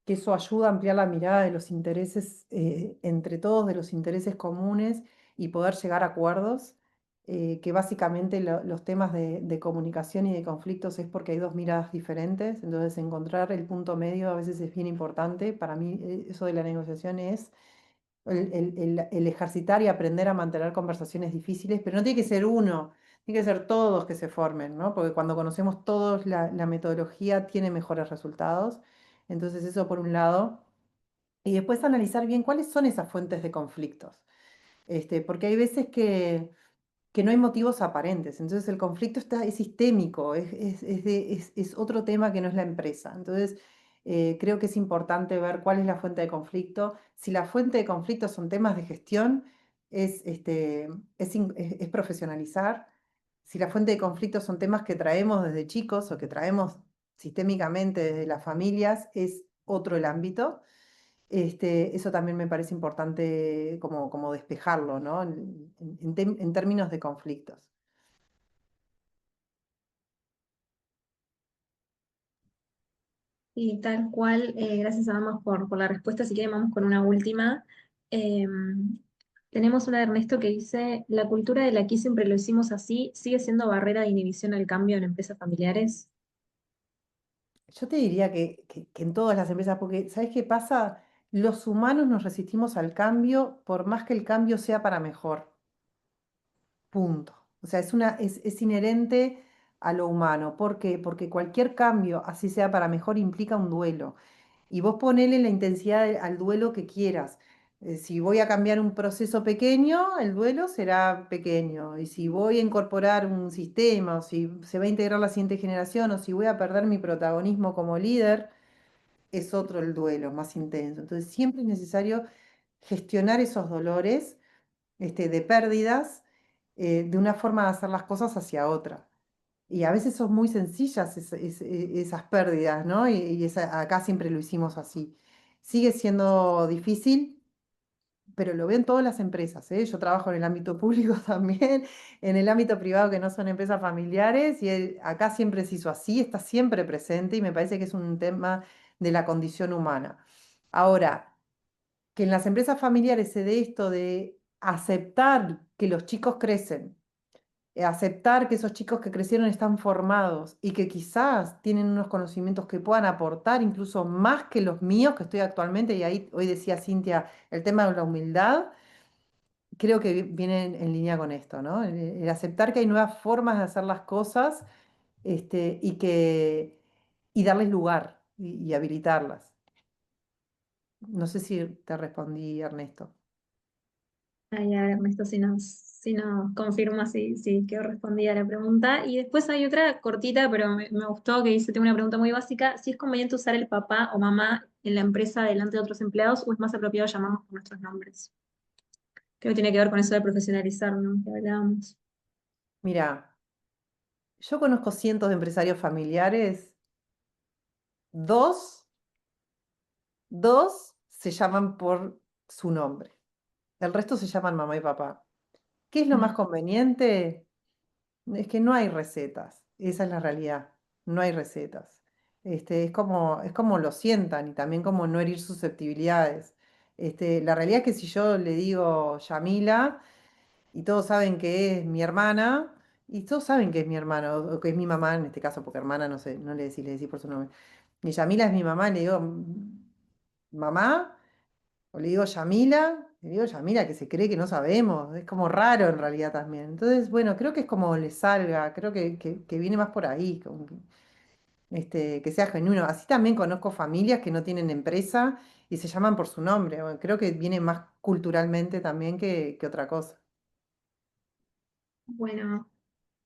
que eso ayuda a ampliar la mirada de los intereses entre todos, de los intereses comunes y poder llegar a acuerdos, que básicamente los temas de comunicación y de conflictos es porque hay dos miradas diferentes, entonces encontrar el punto medio a veces es bien importante. Para mí eso de la negociación es el ejercitar y aprender a mantener conversaciones difíciles, pero no tiene que ser uno. Tiene que ser todos que se formen, ¿no? Porque cuando conocemos todos la metodología tiene mejores resultados. Entonces eso por un lado. Y después analizar bien cuáles son esas fuentes de conflictos. Porque hay veces que no hay motivos aparentes. Entonces el conflicto es sistémico, es otro tema que no es la empresa. Entonces creo que es importante ver cuál es la fuente de conflicto. Si la fuente de conflicto son temas de gestión, es profesionalizar. Si la fuente de conflicto son temas que traemos desde chicos o que traemos sistémicamente desde las familias, es otro el ámbito. Eso también me parece importante como despejarlo, ¿no? En términos de conflictos. Y tal cual, gracias a ambos por la respuesta. Si quieren, vamos con una última. Eh, tenemos una de Ernesto que dice, la cultura del aquí siempre lo hicimos así, ¿sigue siendo barrera de inhibición al cambio en empresas familiares? Yo te diría que en todas las empresas, porque ¿sabes qué pasa? Los humanos nos resistimos al cambio por más que el cambio sea para mejor. Punto. O sea, es inherente a lo humano. ¿Por qué? Porque cualquier cambio, así sea para mejor, implica un duelo. Y vos ponele la intensidad al duelo que quieras. Si voy a cambiar un proceso pequeño, el duelo será pequeño. Y si voy a incorporar un sistema, o si se va a integrar la siguiente generación, o si voy a perder mi protagonismo como líder, es otro el duelo, más intenso. Entonces, siempre es necesario gestionar esos dolores, de pérdidas, de una forma de hacer las cosas hacia otra. Y a veces son muy sencillas esas pérdidas, ¿no? Acá siempre lo hicimos así. Sigue siendo difícil, pero lo veo en todas las empresas, ¿eh? Yo trabajo en el ámbito público también, en el ámbito privado que no son empresas familiares, y acá siempre se hizo así, está siempre presente y me parece que es un tema de la condición humana. Ahora, que en las empresas familiares se dé esto de aceptar que los chicos crecen, aceptar que esos chicos que crecieron están formados y que quizás tienen unos conocimientos que puedan aportar incluso más que los míos que estoy actualmente, y ahí hoy decía Cintia el tema de la humildad, creo que viene en línea con esto, ¿no? El aceptar que hay nuevas formas de hacer las cosas, y darles lugar y habilitarlas. No sé si te respondí, Ernesto. Ay, a ver, Ernesto, si nos confirma si quedó respondida la pregunta. Y después hay otra cortita, pero me gustó, que dice, tengo una pregunta muy básica, si es conveniente usar el papá o mamá en la empresa delante de otros empleados o es más apropiado llamarnos por nuestros nombres. Creo que tiene que ver con eso de profesionalizar, ¿no? Que hablábamos. Mira, yo conozco cientos de empresarios familiares, dos, dos se llaman por su nombre, el resto se llaman mamá y papá. ¿Qué es lo más conveniente? Es que no hay recetas, esa es la realidad, no hay recetas. Es como lo sientan y también como no herir susceptibilidades. La realidad es que si yo le digo Yamila y todos saben que es mi hermana, y todos saben que es mi hermana, o que es mi mamá en este caso, porque hermana no sé, no le decís por su nombre. Y Yamila es mi mamá, y le digo, mamá, o le digo Yamila, le digo Yamila, que se cree que no sabemos, es como raro en realidad también. Entonces, bueno, creo que es como le salga, creo que viene más por ahí, como que sea genuino. Así también conozco familias que no tienen empresa y se llaman por su nombre. Bueno, creo que viene más culturalmente también que otra cosa. Bueno,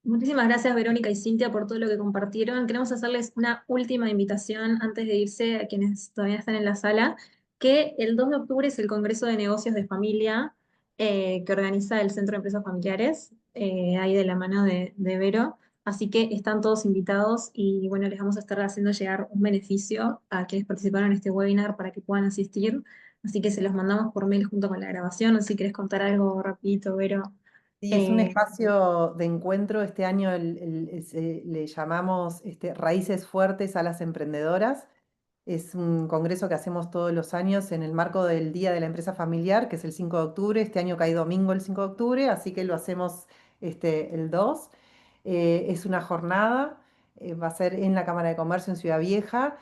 muchísimas gracias Verónica y Cintia por todo lo que compartieron. Queremos hacerles una última invitación antes de irse a quienes todavía están en la sala, que el 2 de octubre es el Congreso de Negocios de Familia que organiza el Centro de Empresas Familiares, ahí de la mano de Vero. Así que están todos invitados y bueno, les vamos a estar haciendo llegar un beneficio a quienes participaron en este webinar para que puedan asistir. Así que se los mandamos por mail junto con la grabación. No sé si querés contar algo rapidito, Vero. Sí, es un Eh, espacio de encuentro. Este año le llamamos Raíces Fuertes a las Emprendedoras. Es un congreso que hacemos todos los años en el marco del Día de la Empresa Familiar, que es el 5 de octubre. Este año cae domingo el 5 de octubre, así que lo hacemos el 2. Es una jornada, va a ser en la Cámara de Comercio en Ciudad Vieja,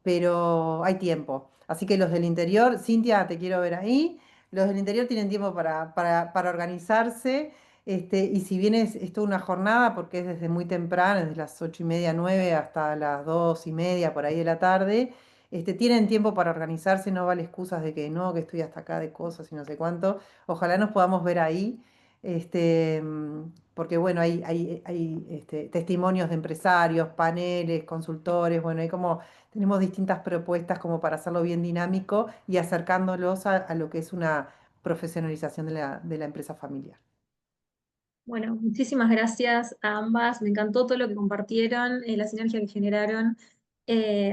pero hay tiempo. Así que los del interior, Cintia, te quiero ver ahí. Los del interior tienen tiempo para organizarse. Y si bien es toda una jornada, porque es desde muy temprano, desde las 8:30, 9 hasta las 2:30 por ahí de la tarde, tienen tiempo para organizarse, no vale excusas de que no, que estoy hasta acá de cosas y no sé cuánto. Ojalá nos podamos ver ahí, porque bueno, hay testimonios de empresarios, paneles, consultores, bueno, tenemos distintas propuestas como para hacerlo bien dinámico y acercándolos a lo que es una profesionalización de la empresa familiar. Bueno, muchísimas gracias a ambas. Me encantó todo lo que compartieron, la sinergia que generaron.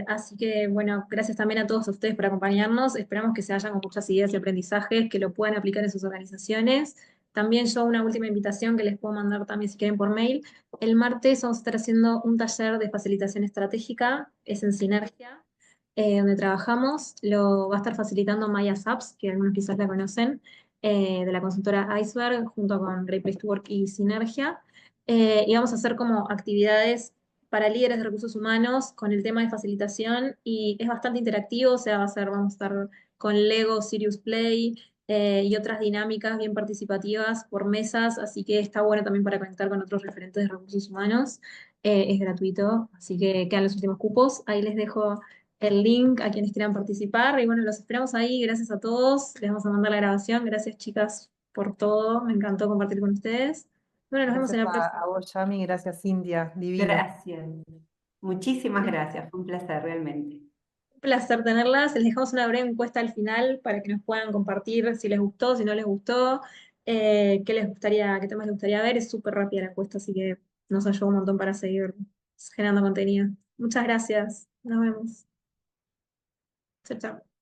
Así que, bueno, gracias también a todos ustedes por acompañarnos. Esperamos que se vayan con muchas ideas y aprendizajes, que lo puedan aplicar en sus organizaciones. También yo una última invitación que les puedo mandar también si quieren por mail. El martes vamos a estar haciendo un taller de facilitación estratégica, es en Sinergia, donde trabajamos. Lo va a estar facilitando Maya Saps, que algunos quizás la conocen, de la consultora Iceberg, junto con Great Place to Work y Sinergia. Y vamos a hacer como actividades para líderes de recursos humanos con el tema de facilitación y es bastante interactivo, o sea, vamos a estar con Lego, Serious Play y otras dinámicas bien participativas por mesas, así que está bueno también para conectar con otros referentes de recursos humanos. Es gratuito, así que quedan los últimos cupos. Ahí les dejo el link a quienes quieran participar y bueno, los esperamos ahí. Gracias a todos. Les vamos a mandar la grabación. Gracias, chicas, por todo. Me encantó compartir con ustedes. Bueno, nos vemos en Gracias la próxima. a vos, Yami, gracias, Cintia, divino. Gracias. Muchísimas gracias. Fue un placer realmente. Un placer tenerlas. Les dejamos una breve encuesta al final para que nos puedan compartir si les gustó, si no les gustó, qué les gustaría, qué temas les gustaría ver. Es súper rápida la encuesta, así que nos ayuda un montón para seguir generando contenido. Muchas gracias. Nos vemos. Chao, chao.